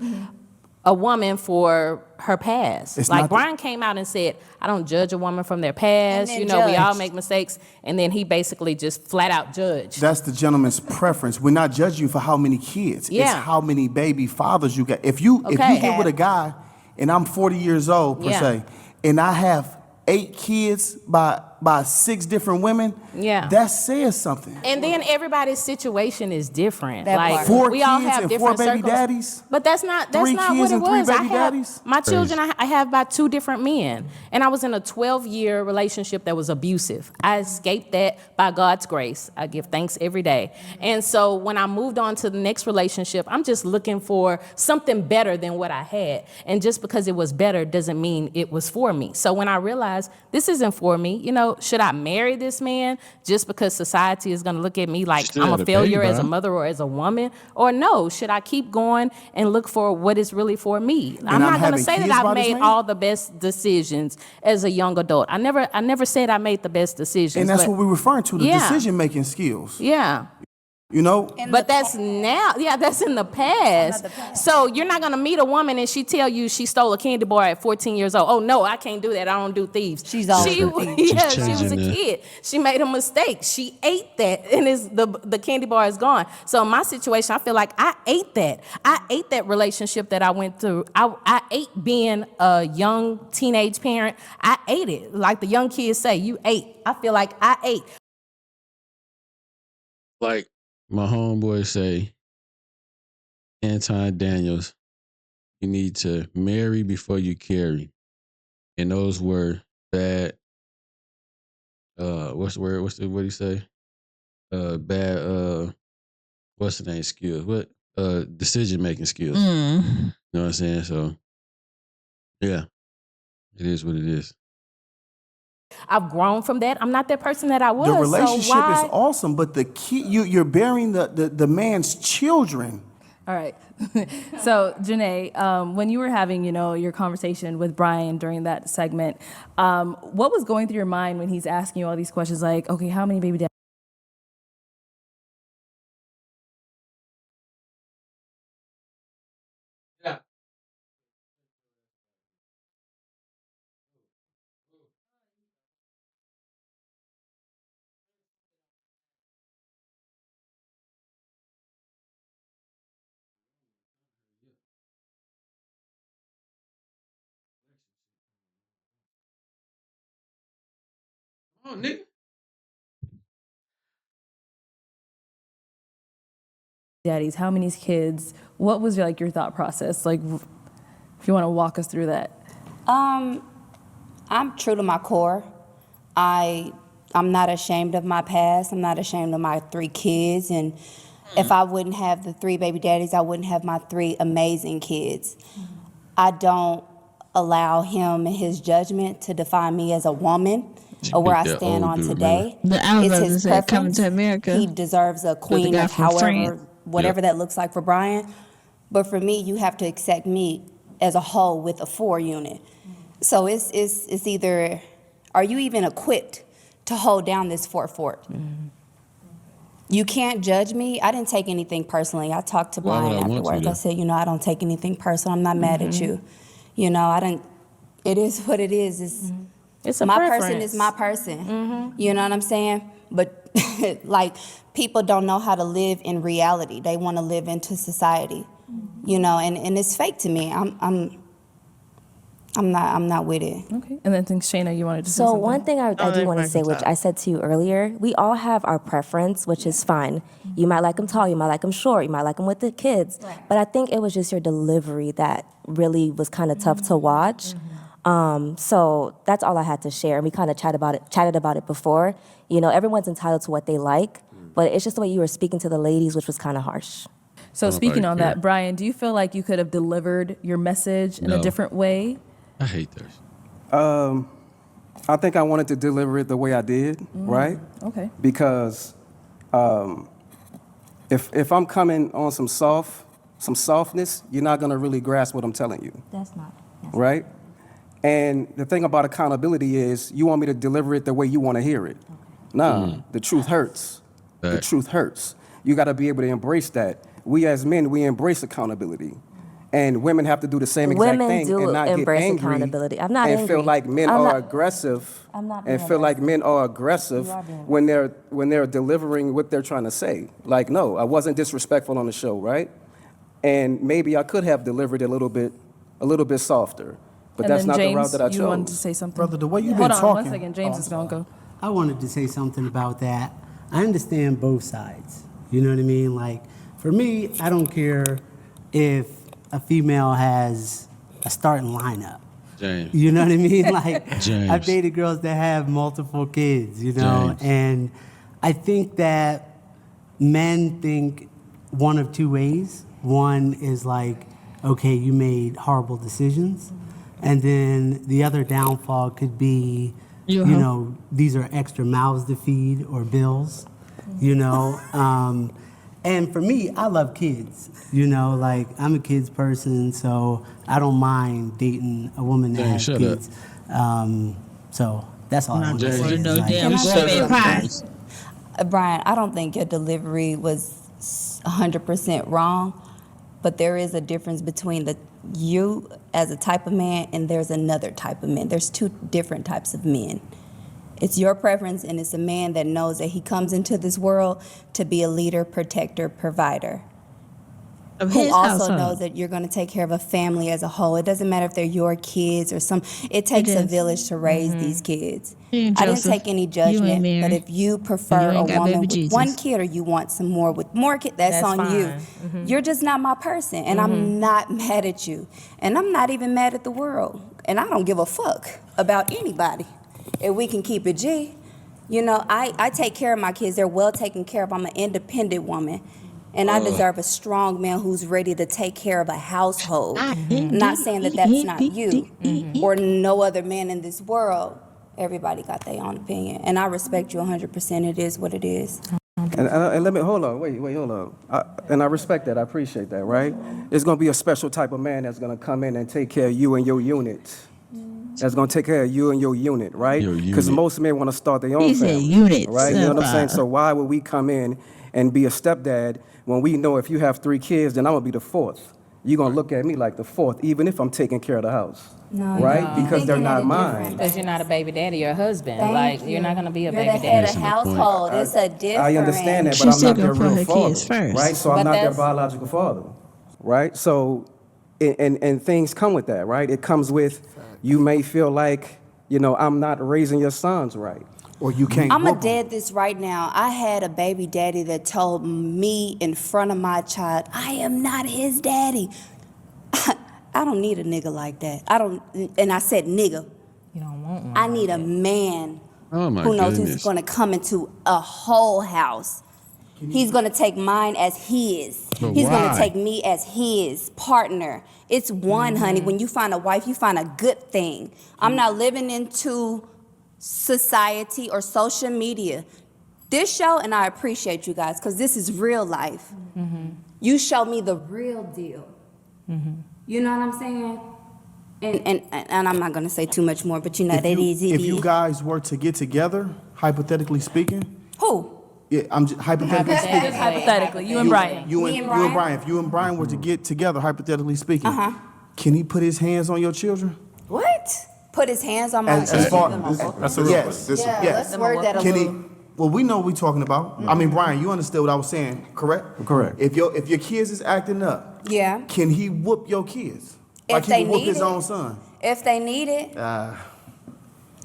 a woman for her past. It's Like not the- Brian came out and said, I don't judge a woman from their past. then You know, we all judge. make mistakes. And then he basically just flat out judged. That's the gentleman's preference. We're not judging you for how many kids. It's Yeah. how many baby fathers you got. If you get with a guy, and I'm 40 years old per Yeah. se, and I have 8 kids by 6 different women, Yeah. that says something. And then everybody's situation is different. That Like part. 4 we all kids have and different 4 baby circles. daddies. But that's not 3 what kids it and 3 was. baby I have daddies? my children. I have by 2 different men, and I was in a 12-year relationship that was abusive. I escaped that by God's grace. I give thanks every day. And so when I moved on to the next relationship, I'm just looking for something better than what I had. And just because it was better doesn't mean it was for me. So when I realized this isn't for me, you know, should I marry this man just because society is going to look at me like Still I'm had a to pay, failure as a bro. mother or as a woman? Or no, should I keep going and look for what is really for me? I'm I'm not going to having say that kids by I've this made man? all the best decisions as a young adult. I never said I made the best decisions. And that's but- what we're referring to, the Yeah. decision-making skills. Yeah. You know? But that's now, that's in the past. So you're not gonna meet a woman and she tell you she stole a candy bar at 14 years old. Oh no, I can't do that. I don't do thieves. She's always she, a thief. yeah, She's she was a changing the- kid. She made a mistake. She ate that, and the candy bar is gone. So in my situation, I feel like I ate that. I ate that relationship that I went through. I ate being a young teenage parent. I ate it. Like the young kids say, you ate. I feel like I ate. Like my homeboy say, Anton Daniels, you need to marry before you carry. And those were bad, what's the word? What do you say? Bad, what's the name? Skills. What? Decision making skills. You know what I'm saying? So, yeah, it is what it is. I've grown from that. I'm not that person that I was. The relationship so why? is awesome, but the key, you're bearing the man's children. All right. So, Janae, when you were having, your conversation with Brian during that segment, what was going through your mind when he's asking you all these questions like, okay, how many baby daddies? Oh, nigga. Daddies, how many kids? What was your thought process? Like, if you want to walk us through that. I'm true to my core. I'm not ashamed of my past. I'm not ashamed of my 3 kids. And if I wouldn't have the 3 baby daddies, I wouldn't have my 3 amazing kids. I don't allow him and his judgment to define me as a woman or where I That stand old on dude, today. I was It's about to his say, preference. Coming to America. He deserves a queen guy of from however, France. whatever that looks like for Brian. But for me, you have to accept me as a whole with a 4 unit. So it's either, are you even equipped to hold down this fort? You can't judge me. I didn't take anything personally. I talked to Why would Brian I want to, afterwards. I though? said, I don't take anything personal. I'm not mad at you. It is what it is. It's a my preference. person is my person. You know what I'm saying? But like, people don't know how to live in reality. They want to live into society, and it's fake to me. I'm not with it. Okay. And then I think, Shayna, you wanted to say So something. one thing I do want to say, which I said to you earlier, we all have our preference, which is fine. You might like them tall, you might like them short, you might like them with the kids. But I think it was just your delivery that really was kind of tough to watch. So that's all I had to share. And we kind of chatted about it before. Everyone's entitled to what they like, but it's just the way you were speaking to the ladies, which was kind of harsh. So speaking on that, Brian, do you feel like you could have delivered your message in a different way? I hate this. I think I wanted to deliver it the way I did, right? Okay. Because if I'm coming on some softness, you're not gonna really grasp what I'm telling you. That's not. Right? And the thing about accountability is you want me to deliver it the way you want to hear it. Nah, the truth hurts. The truth hurts. You got to be able to embrace that. We as men, we embrace accountability. And women have to do the same exact thing and not get angry accountability. I'm not and angry. feel like men are aggressive and feel like men are aggressive when they're delivering what they're trying to say. Like, no, I wasn't disrespectful on the show, right? And maybe I could have delivered it a little bit softer. But And that's then not James, the route that I chose. you wanted to say something? Brother, the way you've Hold been on, talking. 1 second. James is going to go. I wanted to say something about that. I understand both sides. You know what I mean? Like, for me, I don't care if a female has a starting lineup. James. You know what I mean? Like, James. I've dated girls that have multiple kids, you know? James. And I think that men think one of two ways. One is like, okay, you made horrible decisions. And then the other downfall could be, you know, these are extra mouths to feed or bills, you know. And for me, I love kids, you know, like I'm a kids person, so I don't mind dating a woman that has kids. So that's all I want to say. Brian, I don't think your delivery was 100% wrong, but there is a difference between you as a type of man and there's another type of man. There's two different types of men. It's your preference, and it's a man that knows that he comes into this world to be a leader, protector, provider. Who also knows that you're going to take care of a family as a whole. It doesn't matter if they're your kids or some. It takes a village to raise these kids. I didn't take any judgment, but if you prefer a woman with one kid or you want some more with more kids, that's on fine. you. You're just not my person, and I'm not mad at you. And I'm not even mad at the world. And I don't give a fuck about anybody. If we can keep it G. You know, I take care of my kids. They're well taken care of. I'm an independent woman. And I deserve a strong man who's ready to take care of a household. I'm not saying that that's not you or no other man in this world. Everybody got their own opinion. And I respect you 100%. It is what it is. And let me, hold on, wait, hold on. And I respect that, I appreciate that, right? It's gonna be a special type of man that's gonna come in and take care of you and your unit. That's gonna take care of you and your unit, right? Because most men wanna start their own family, unit, right? You know what I'm saying? So why would we come in and be a stepdad when we know if you have 3 kids, then I'm gonna be the 4th? You're gonna look at me like the 4th, even if I'm taking care of the house. No, right? Because they're not mine. Because you're not a baby daddy or a husband. Thank You're not going to be a You're baby the head daddy. of household. It's a different. I understand that, but I'm not their real father, right? So I'm not their biological father, right? So, and things come with that, right? It comes with, you may feel like, you know, I'm not raising your sons right. Or you can't. I'm a dead this right now. I had a baby daddy that told me in front of my child, I am not his daddy. I don't need a nigga like that. And I said nigga. You don't want one. I need a man Oh my who knows goodness. who's going to come into a whole house. He's going to take mine as his. But He's going to why? take me as his partner. It's one, honey. When you find a wife, you find a good thing. I'm not living into society or social media. This show, and I appreciate you guys, because this is real life. You show me the real deal. You know what I'm saying? And I'm not going to say too much more, but you know, If you guys were to get together, hypothetically speaking. Who? Yeah, I'm just hypothetically speaking. Just hypothetically, you and Brian. You and Brian. If you and Brian were to get together, hypothetically speaking, can he put his hands on your children? What? Put his hands on my That's a real yes. Let's word that a Can little. he? Well, we know what we're talking about. I mean, Brian, you understood what I was saying, correct? Correct. If your kids is acting up, Yeah. can he whoop your kids? If Like he they would whoop need his it. own son? If they need it. Uh,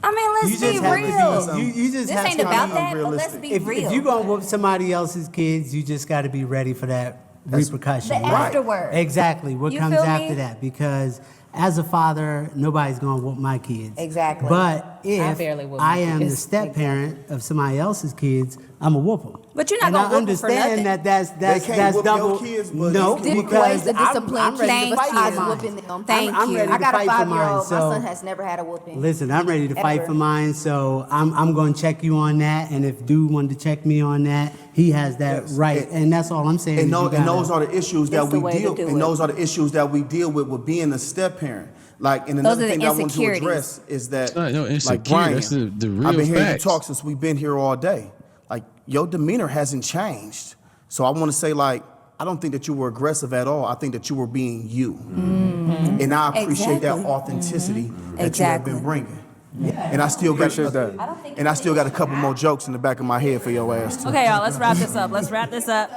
I mean, let's be real. You just This have ain't to about be that, but let's be if, real. If you're going to whoop somebody else's kids, you just got to be ready for that repercussion. The afterward. Exactly. What You comes feel after me? that? Because as a father, nobody's gonna whoop my kids. Exactly. But if barely whoop I my am the kids. step parent of somebody else's kids, I'm a whoop them. But you're not And gonna I whoop 'em for understand nothing. that's They can't whoop double. your kids, but no, you can Different ways because to discipline I'm ready to kids fight for besides mine. whooping them. Thank I'm you. ready I to got a fight for mine. 5-year-old. My So son has never had a whooping. listen, I'm ready to fight Ever. for mine. So I'm going to check you on that. And if dude wanted to check me on that, he has that right. And that's all I'm saying. And, is no, you and gotta- those are the issues that It's the we way to deal. do And it. those are the issues that we deal with being a step parent. Like, and Those another are the thing that I want to insecurities. address is that, It's not no like insecurity. Brian, That's the real I've been hearing you facts. talk since we've been here all day. Like, your demeanor hasn't changed. So I want to say, like, I don't think that you were aggressive at all. I think that you were being you. Mm-hmm. And I appreciate that Exactly. authenticity that Exactly. you have been bringing. And I still got and I still got a couple more jokes in the back of my head for your ass too. Okay, y'all, let's wrap this up.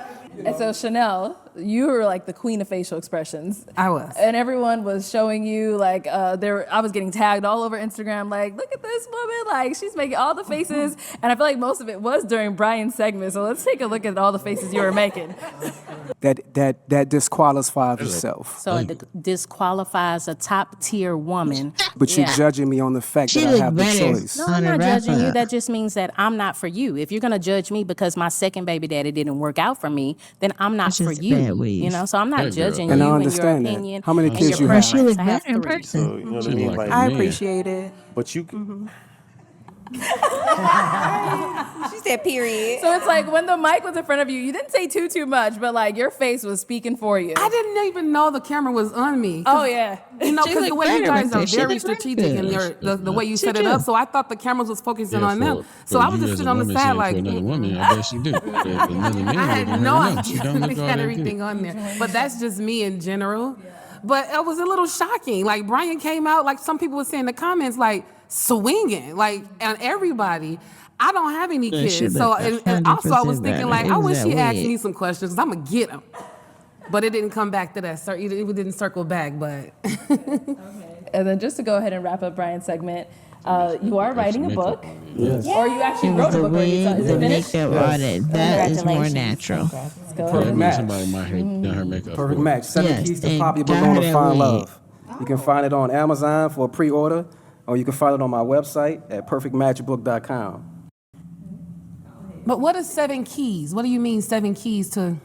And so Chanel, you were like the queen of facial expressions. I was. And everyone was showing you like I was getting tagged all over Instagram like, look at this woman, like she's making all the faces. And I feel like most of it was during Brian's segment. So let's take a look at all the faces you were making. That disqualifies yourself. So it disqualifies a top tier woman. But you're Yeah. judging me on the fact She that I look have the better. choice. No, I'm not judging you. That just means that I'm not for you. If you're gonna judge me because my second baby daddy didn't work out for me, then I'm not That's for just you. bad weave. You know, so I'm not That girl. judging And you I and your understand that. opinion. How many and kids your you have? She look preference. I have better in 3. person. So, you know what I She mean? like Like, a I man. appreciate it. but you, She said period. So it's like when the mic was in front of you, you didn't say too much, but like your face was speaking for you. I didn't even know the camera was on me. Oh yeah. You know, She because the look way you better guys with are this. She very look right strategic in good. the way you She set it do. up, so I thought the cameras was focusing Yeah, on them. for So I was you just as a sitting on the woman side saying like, for another woman, I bet she do. But if another man I would had have no her, no, she idea don't they look all had that everything good. on there. But that's just me in general. But it was a little shocking. Like Brian came out, like some people were saying in the comments, like swinging, like on everybody. I don't have any Yeah, she kids, so looked and also I was 100% thinking better. like, It I was wish that he asked wig. me some questions because I'm gonna get him. But it didn't come back to that. It didn't circle back. But And then just to go ahead and wrap up Brian's segment, you are writing a book. Yes. Or you actually It wrote was a the book already. wig, Is the it finished? makeup, all that. That is more Congratulations. natural. Let's go Perfect ahead. match. Somebody might have done her makeup. Perfect for her. match. 7 Yes, keys to and pop your got balloon her to that find wig. love. You can find it on Amazon for a pre-order, or you can find it on my website at perfectmatchbook.com. But what is 7 keys? What do you mean 7 keys to?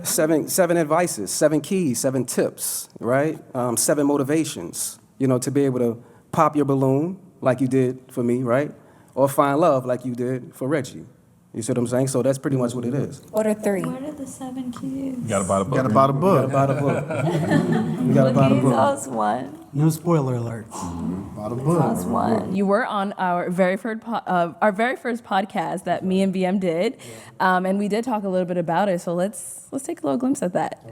Seven advices, 7 keys, 7 tips, right? 7 motivations, you know, to be able to pop your balloon like you did for me, right? Or find love like you did for Reggie. You see what I'm saying? So that's pretty much what it is. What are 3? What are the 7 kids? You gotta buy the book. Got about a You gotta book. buy the book. You gotta buy the book. Those one. No spoiler alerts. About a book. Those one. You were on our very first podcast that me and BM did, and we did talk a little bit about it. So let's take a little glimpse at that.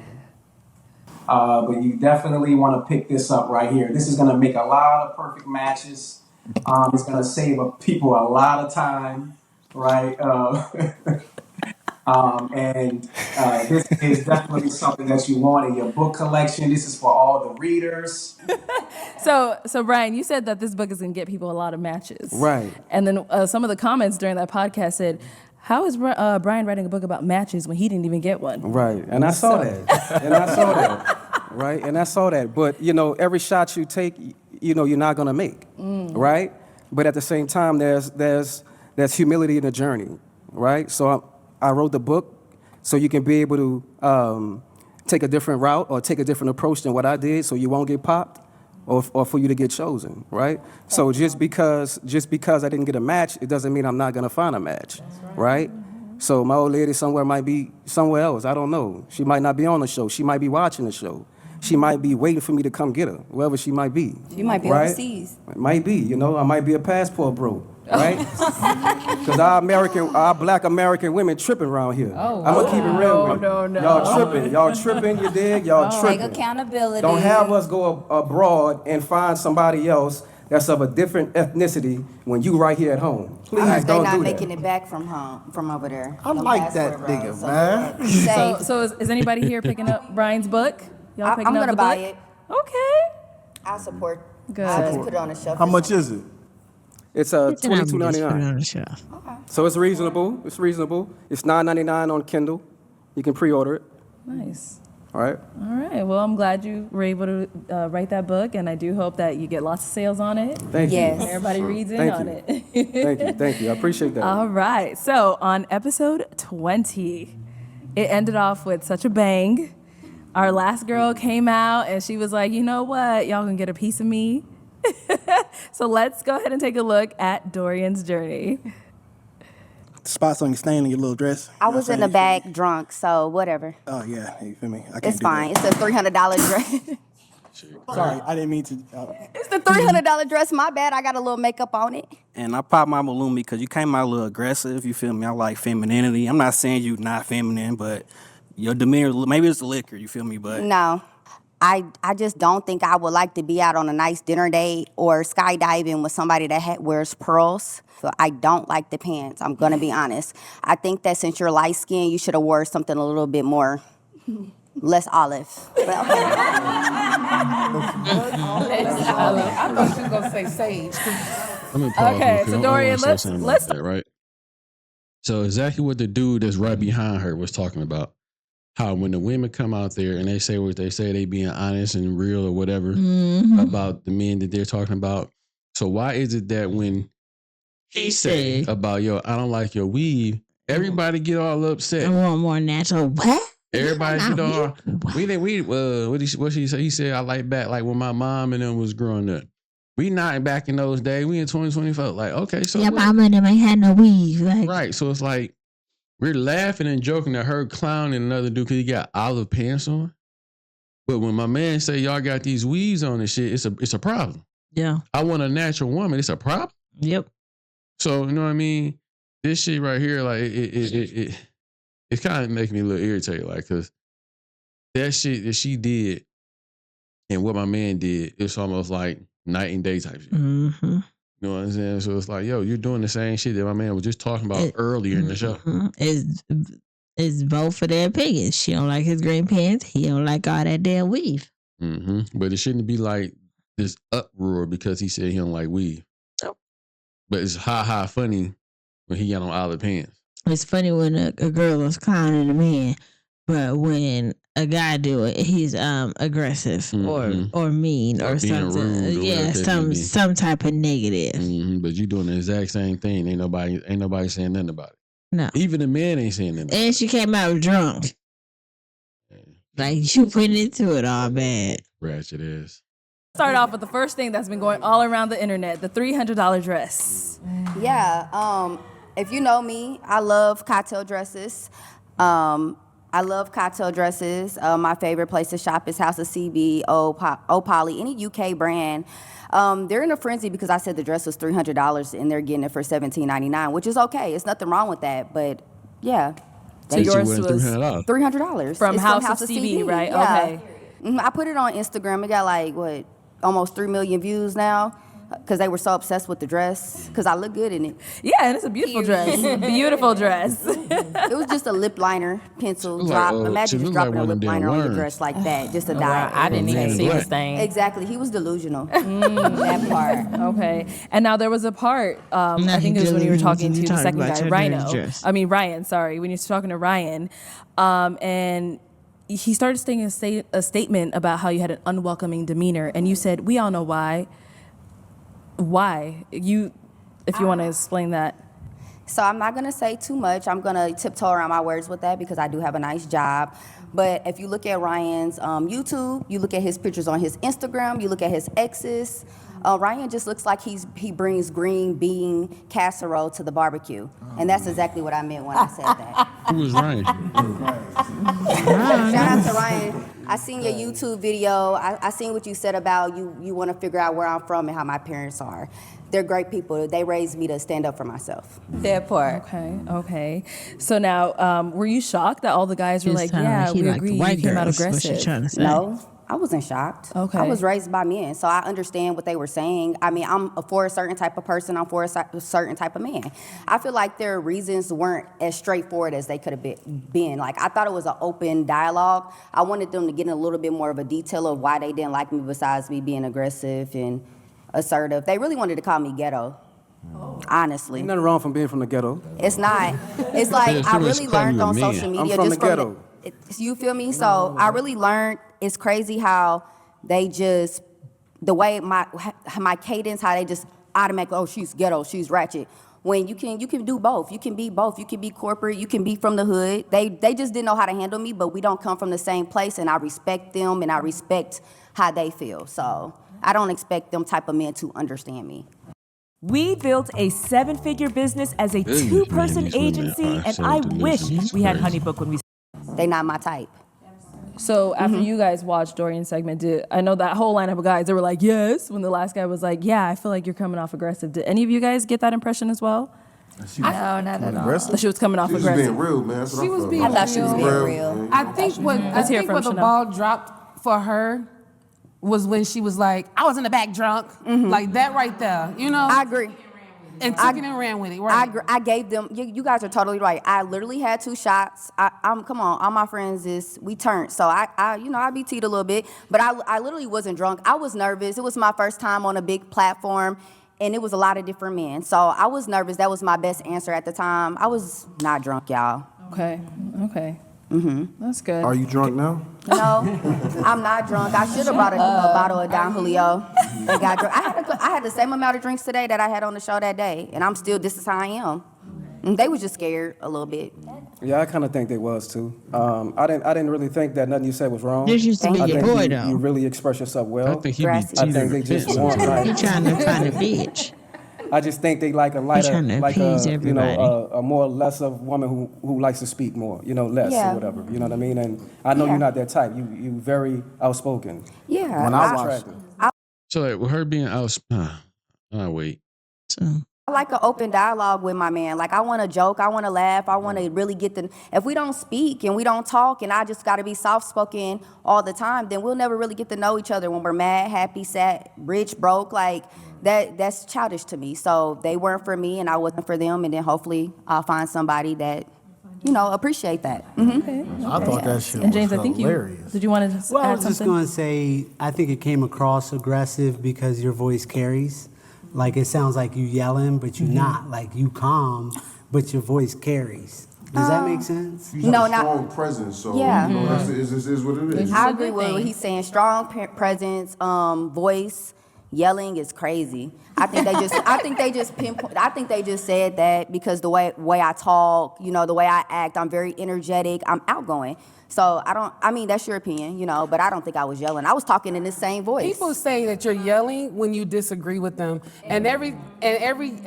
But you definitely want to pick this up right here. This is going to make a lot of perfect matches. It's going to save people a lot of time, right? This is definitely something that you want in your book collection. This is for all the readers. So Brian, you said that this book is going to get people a lot of matches, Right. And then some of the comments during that podcast said, "How is Brian writing a book about matches when he didn't even get one?" Right, and I saw that. And I saw that. Right, and I saw that. But, you know, every shot you take, you know, you're not going to make. Right? But at the same time, there's humility in the journey. Right? So I wrote the book so you can be able to take a different route or take a different approach than what I did so you won't get popped or for you to get chosen. Right? So just because I didn't get a match, it doesn't mean I'm not going to find a match. Right? So my old lady might be somewhere else. I don't know. She might not be on the show. She might be watching the show. She might be waiting for me to come get her, wherever she might be. She might be right? overseas. It might be, you know. I might be a passport bro, right? Because our black American women tripping around here. I'm gonna keep it real with you. No. Y'all tripping, you dig? Y'all Take tripping. accountability. Don't have us go abroad and find somebody else that's of a different ethnicity when you right here at home. Please They're don't not do making that. it back from over there. I No like that passport nigga, road, so man. be safe. So is anybody here picking up Brian's book? Y'all I'm picking up gonna the buy book? it. Okay. I'll support. Good. I'll just put it on the shelf. How much is it? It's It's not just put it $22.99. on the shelf. So it's reasonable. It's reasonable. It's $9.99 on Kindle. You can pre-order it. Nice. All right. All right. Well, I'm glad you were able to write that book, and I do hope that you get lots of sales on it. Thank you. Yes. Everybody reads in on it. Thank you. I appreciate that. All right. So on episode 20, it ended off with such a bang. Our last girl came out, and she was like, you know what? Y'all can get a piece of me. So let's go ahead and take a look at Dorian's journey. Spots on your stain on your little dress. I was in the back drunk, so whatever. Oh yeah, you feel me? I can't It's do fine. that. It's a $300 dress. Sorry, I didn't mean to. It's the $300 dress. My bad. I got a little makeup on it. And I popped my balloon because you came out a little aggressive. You feel me? I like femininity. I'm not saying you not feminine, but your demeanor, maybe it's the liquor. You feel me? But No. I just don't think I would like to be out on a nice dinner date or skydiving with somebody that wears pearls. So I don't like the pants. I'm going to be honest. I think that since you're light skinned, you should have wore something a little bit more, less olive. But okay. I thought you were going to say sage. Let me pause. Okay, so Dorian, let's that, right. So exactly what the dude that's right behind her was talking about. How when the women come out there and they say what they say, they being honest and real or whatever about the men that they're talking about. So why is it that when he say about, yo, I don't like your weave, everybody get all upset? I want more natural. What? Everybody get all. What she say? He said I like back like when my mom and them was growing up. We not back in those days. We in 2024. Like, okay, so your mama and them ain't had no weave. Like, right. So it's like we're laughing and joking at her clowning another dude because he got olive pants on. But when my man say y'all got these weaves on and shit, it's a problem. Yeah. I want a natural woman. It's a problem. Yep. So you know what I mean? This shit right here, like it kind of makes me a little irritated, like, cause that shit that she did and what my man did, it's almost like night and day type shit. Mm-hmm. You know what I'm saying? So it's like, yo, you're doing the same shit that my man was just talking about earlier in the show. It's both for their opinions. She don't like his green pants. He don't like all that damn weave. Mm-hmm. But it shouldn't be like this uproar because he said he don't like weave. Nope. But it's ha funny when he got on olive pants. It's funny when a girl is clowning a man, but when a guy do it, he's aggressive or mean or something. Yeah, some type of negative. Mm-hmm. But you doing the exact same thing. Ain't nobody saying nothing about it. No. Even the man ain't saying nothing. And she came out drunk. Like you went into it all bad. Ratchet ass. Start off with the first thing that's been going all around the internet, the $300 dress. Yeah. If you know me, I love cocktail dresses. My favorite place to shop is House of CB, O'Poly, any UK brand. They're in a frenzy because I said the dress was $300 and they're getting it for $17.99, which is okay. It's nothing wrong with that, but yeah. So yours was $300 from House of CB, right? Yeah. Okay. I put it on Instagram. It got like almost 3 million views now. Because they were so obsessed with the dress. Because I look good in it. Yeah, and it's a beautiful dress. Beautiful dress. It was just a lip liner, pencil drop. Imagine just dropping a lip liner on your dress like that. Just a dye. I didn't even see the stain. Exactly. He was delusional. That part. Okay. And now there was a part, I think it was when you were talking to the second guy, Ryan, sorry. When you were talking to Ryan. And he started saying a statement about how you had an unwelcoming demeanor. And you said, we all know why. Why? If you want to explain that. So I'm not going to say too much. I'm going to tiptoe around my words with that because I do have a nice job. But if you look at Ryan's YouTube, you look at his pictures on his Instagram, you look at his exes, Ryan just looks like he brings green bean casserole to the barbecue. And that's exactly what I meant when I said that. Who was Ryan? Shout out to Ryan. I seen your YouTube video. I seen what you said about you want to figure out where I'm from and how my parents are. They're great people. They raised me to stand up for myself. That part. Okay. So now, were you shocked that all the guys were like, yeah, we agree, you came out aggressive? No, I wasn't shocked. Okay. I was raised by men, so I understand what they were saying. I mean, I'm for a certain type of person. I'm for a certain type of man. I feel like their reasons weren't as straightforward as they could have been. Like, I thought it was an open dialogue. I wanted them to get in a little bit more of a detail of why they didn't like me besides me being aggressive and assertive. They really wanted to call me ghetto. Honestly. Ain't nothing wrong from being from the ghetto. It's not. It's like I really learned on social media. I'm from the ghetto. You feel me? So I really learned. It's crazy how they just the way my cadence, how they just automatically, oh, she's ghetto, she's ratchet. When you can do both. You can be both. You can be corporate. You can be from the hood. They just didn't know how to handle me, but we don't come from the same place, and I respect them and I respect how they feel. So I don't expect them type of men to understand me. We built a 7-figure business as a 2-person agency, and I wish we had Honeybook when we. They not my type. So after you guys watched Dorian's segment, I know that whole lineup of guys, they were like, yes, when the last guy was like, yeah, I feel like you're coming off aggressive. Did any of you guys get that impression as well? No, not at all. She was coming off She was aggressive. being real, man. That's what She was being I thought she was being real. real. I think what the ball dropped for her was when she was like, I was in the back drunk. Like that right there. You know? I agree. And took it and ran with it, right? I gave them. You guys are totally right. I literally had 2 shots. I'm come on. All my friends we turned. So I be teed a little bit, but I literally wasn't drunk. I was nervous. It was my first time on a big platform, and it was a lot of different men. So I was nervous. That was my best answer at the time. I was not drunk, y'all. Okay. That's good. Are you drunk now? No, I'm not drunk. I should have brought a bottle of Don Julio and got drunk. I had the same amount of drinks today that I had on the show that day, and I'm still, this is how I am. And they was just scared a little bit. Yeah, I kind of think they was too. I didn't really think that nothing you said was wrong. This used to be I your think boy, you, though. You really express yourself well. I think he be Grassy. I cheating. think they just want He trying to find a bitch. I just think they like a lighter, trying to like appease a everybody. a more lesser woman who likes to speak more, less Yeah. or whatever. You know what I mean? And I know Yeah. you're not that type. You very outspoken. Yeah. When I watched, So like, with her being out, wait. I like an open dialogue with my man. Like, I want to joke, I want to laugh, I want to really get if we don't speak and we don't talk and I just got to be soft-spoken all the time, then we'll never really get to know each other when we're mad, happy, sad, rich, broke. Like, that's childish to me. So they weren't for me and I wasn't for them, and then hopefully I'll find somebody that, appreciate that. I thought that shit And James, was I think hilarious. did you want to Well, I add was just something? going to say, I think it came across aggressive because your voice carries. Like, it sounds like you yelling, but you're not. Like, you calm, but your voice carries. Does that make sense? You have No, a not- strong presence, so Yeah. that's is what it is. I agree with what he's saying. Strong presence, voice, yelling is crazy. I think they just pinpoint. I think they just said that because the way I talk, the way I act, I'm very energetic. I'm outgoing. So that's your opinion, but I don't think I was yelling. I was talking in the same voice. People say that you're yelling when you disagree with them, and everything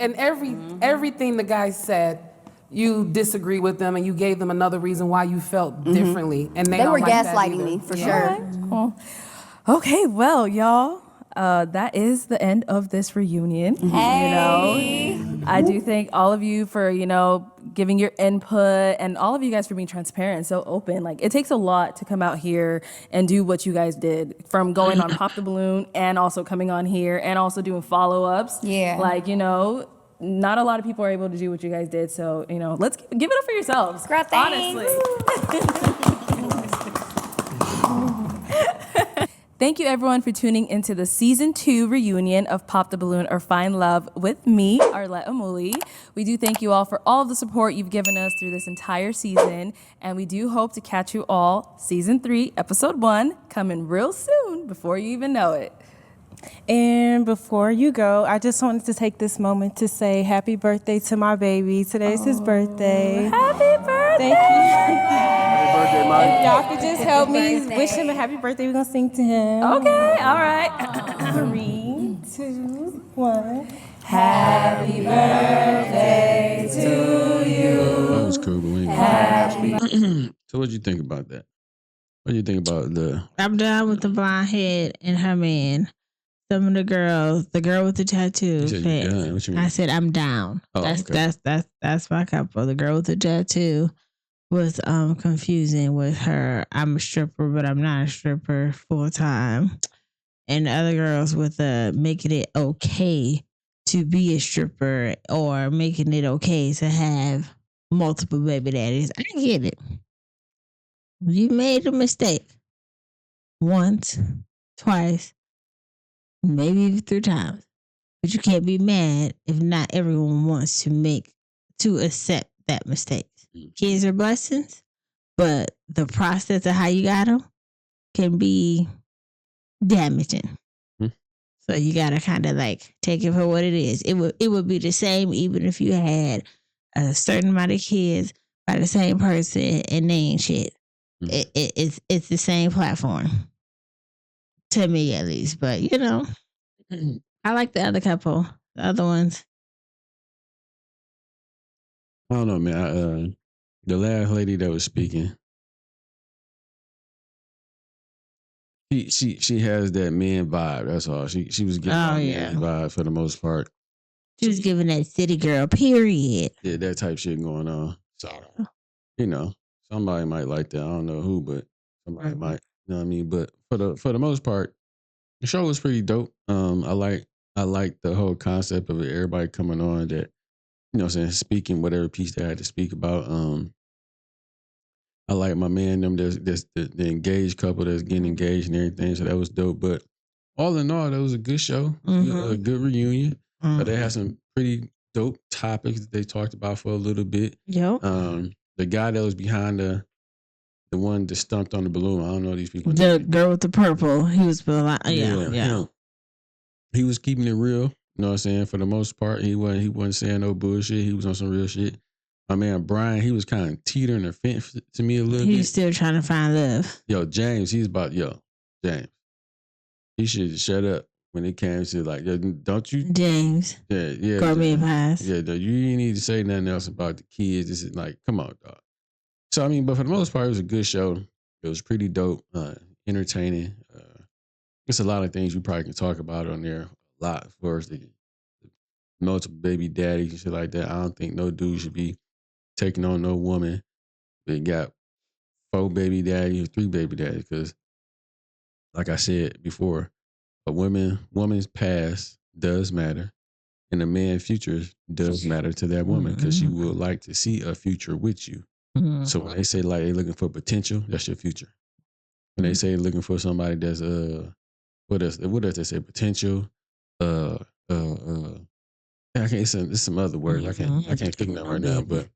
the guy said, you disagree with them, and you gave them another reason why you felt differently, and they They don't were like that gaslighting either. me for sure. Cool. Okay, well, y'all, that is the end of this reunion. I do thank all of you for, giving your input, and all of you guys for being transparent and so open. Like, it takes a lot to come out here and do what you guys did, from going on Pop the Balloon and also coming on here and also doing follow-ups. Yeah. Like, not a lot of people are able to do what you guys did. So, let's give it up for yourselves. Girl, thanks. Honestly. Thank you, everyone, for tuning into the Season 2 reunion of Pop the Balloon or Find Love with me, Arlette Amuli. We do thank you all for all of the support you've given us through this entire season, and we do hope to catch you all Season 3, Episode 1, coming real soon before you even know it. And before you go, I just wanted to take this moment to say happy birthday to my baby. Today's his birthday. Happy birthday! Thank you. Happy birthday, Mike. If y'all could just help me wish him a happy birthday, we're going to sing to him. Okay, all right. 3, 2, 1. Happy birthday to you. That was cool, but we ain't So what'd you think about that? What do you think about I'm done with the blonde head and her man. Some of the girls, the girl with the tattoo. You said you're done. What you mean? I said I'm down. Oh, okay. That's my couple. The girl with the tattoo was confusing with her. I'm a stripper, but I'm not a stripper full time. And the other girls with making it okay to be a stripper or making it okay to have multiple baby daddies. I get it. You made a mistake once, twice, maybe even 3 times. But you can't be mad if not everyone wants to accept that mistake. Kids are blessings, but the process of how you got them can be damaging. So you gotta kind of like take it for what it is. It would be the same even if you had a certain amount of kids by the same person and they ain't shit. It's the same platform to me at least. But you know, I like the other couple, the other ones. I don't know, man. The last lady that was speaking, she has that man vibe. That's all. She was getting that man vibe for the most part. She was giving that city girl, period. Yeah, that type shit going on. So, you know, somebody might like that. I don't know who, but somebody might. You know what I mean? But for the most part, the show was pretty dope. I like the whole concept of it. Everybody coming on that, you know what I'm saying, speaking whatever piece they had to speak about. I like my man, them that's the engaged couple that's getting engaged and everything. So that was dope. But all in all, that was a good show, a good reunion. But they had some pretty dope topics that they talked about for a little bit. Yep. The guy that was behind the one that stumped on the balloon. I don't know these people. The girl with the purple. He was yeah. He was keeping it real. You know what I'm saying? For the most part, he wasn't saying no bullshit. He was on some real shit. My man Brian, he was kind of teetering the fence to me a little bit. He's still trying to find love. James, James. He should shut up when it came to like, don't you? James. Yeah. Gourmet pies. Yeah, you didn't need to say nothing else about the kids. This is like, come on, dog. So, I mean, but for the most part, it was a good show. It was pretty dope, entertaining. There's a lot of things we probably can talk about on there. A lot, of course, the multiple baby daddies and shit like that. I don't think no dude should be taking on no woman that got 4 baby daddies or 3 baby daddies. Because, like I said before, a woman's past does matter, and a man's future does matter to that woman because she would like to see a future with you. So when they say like they're looking for potential, that's your future. When they say looking for somebody that's what does they say? Potential, I can't. It's some other words. I can't think of that right now. But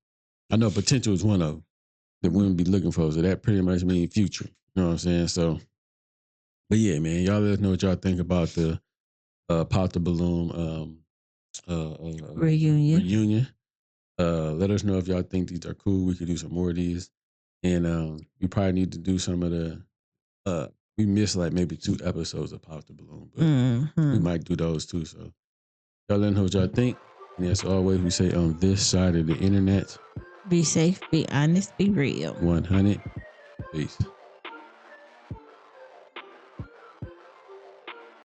I know potential is one of them that women be looking for. So that pretty much means future. You know what I'm saying? So, but yeah, man, y'all let us know what y'all think about the Pop the Balloon reunion. Let us know if y'all think these are cool. We could do some more of these, and we probably need to do some of the. We missed like maybe 2 episodes of Pop the Balloon, but we might do those too. So y'all let us know what y'all think. And as always, we say on this side of the internet, be safe, be honest, be real. 100. Peace.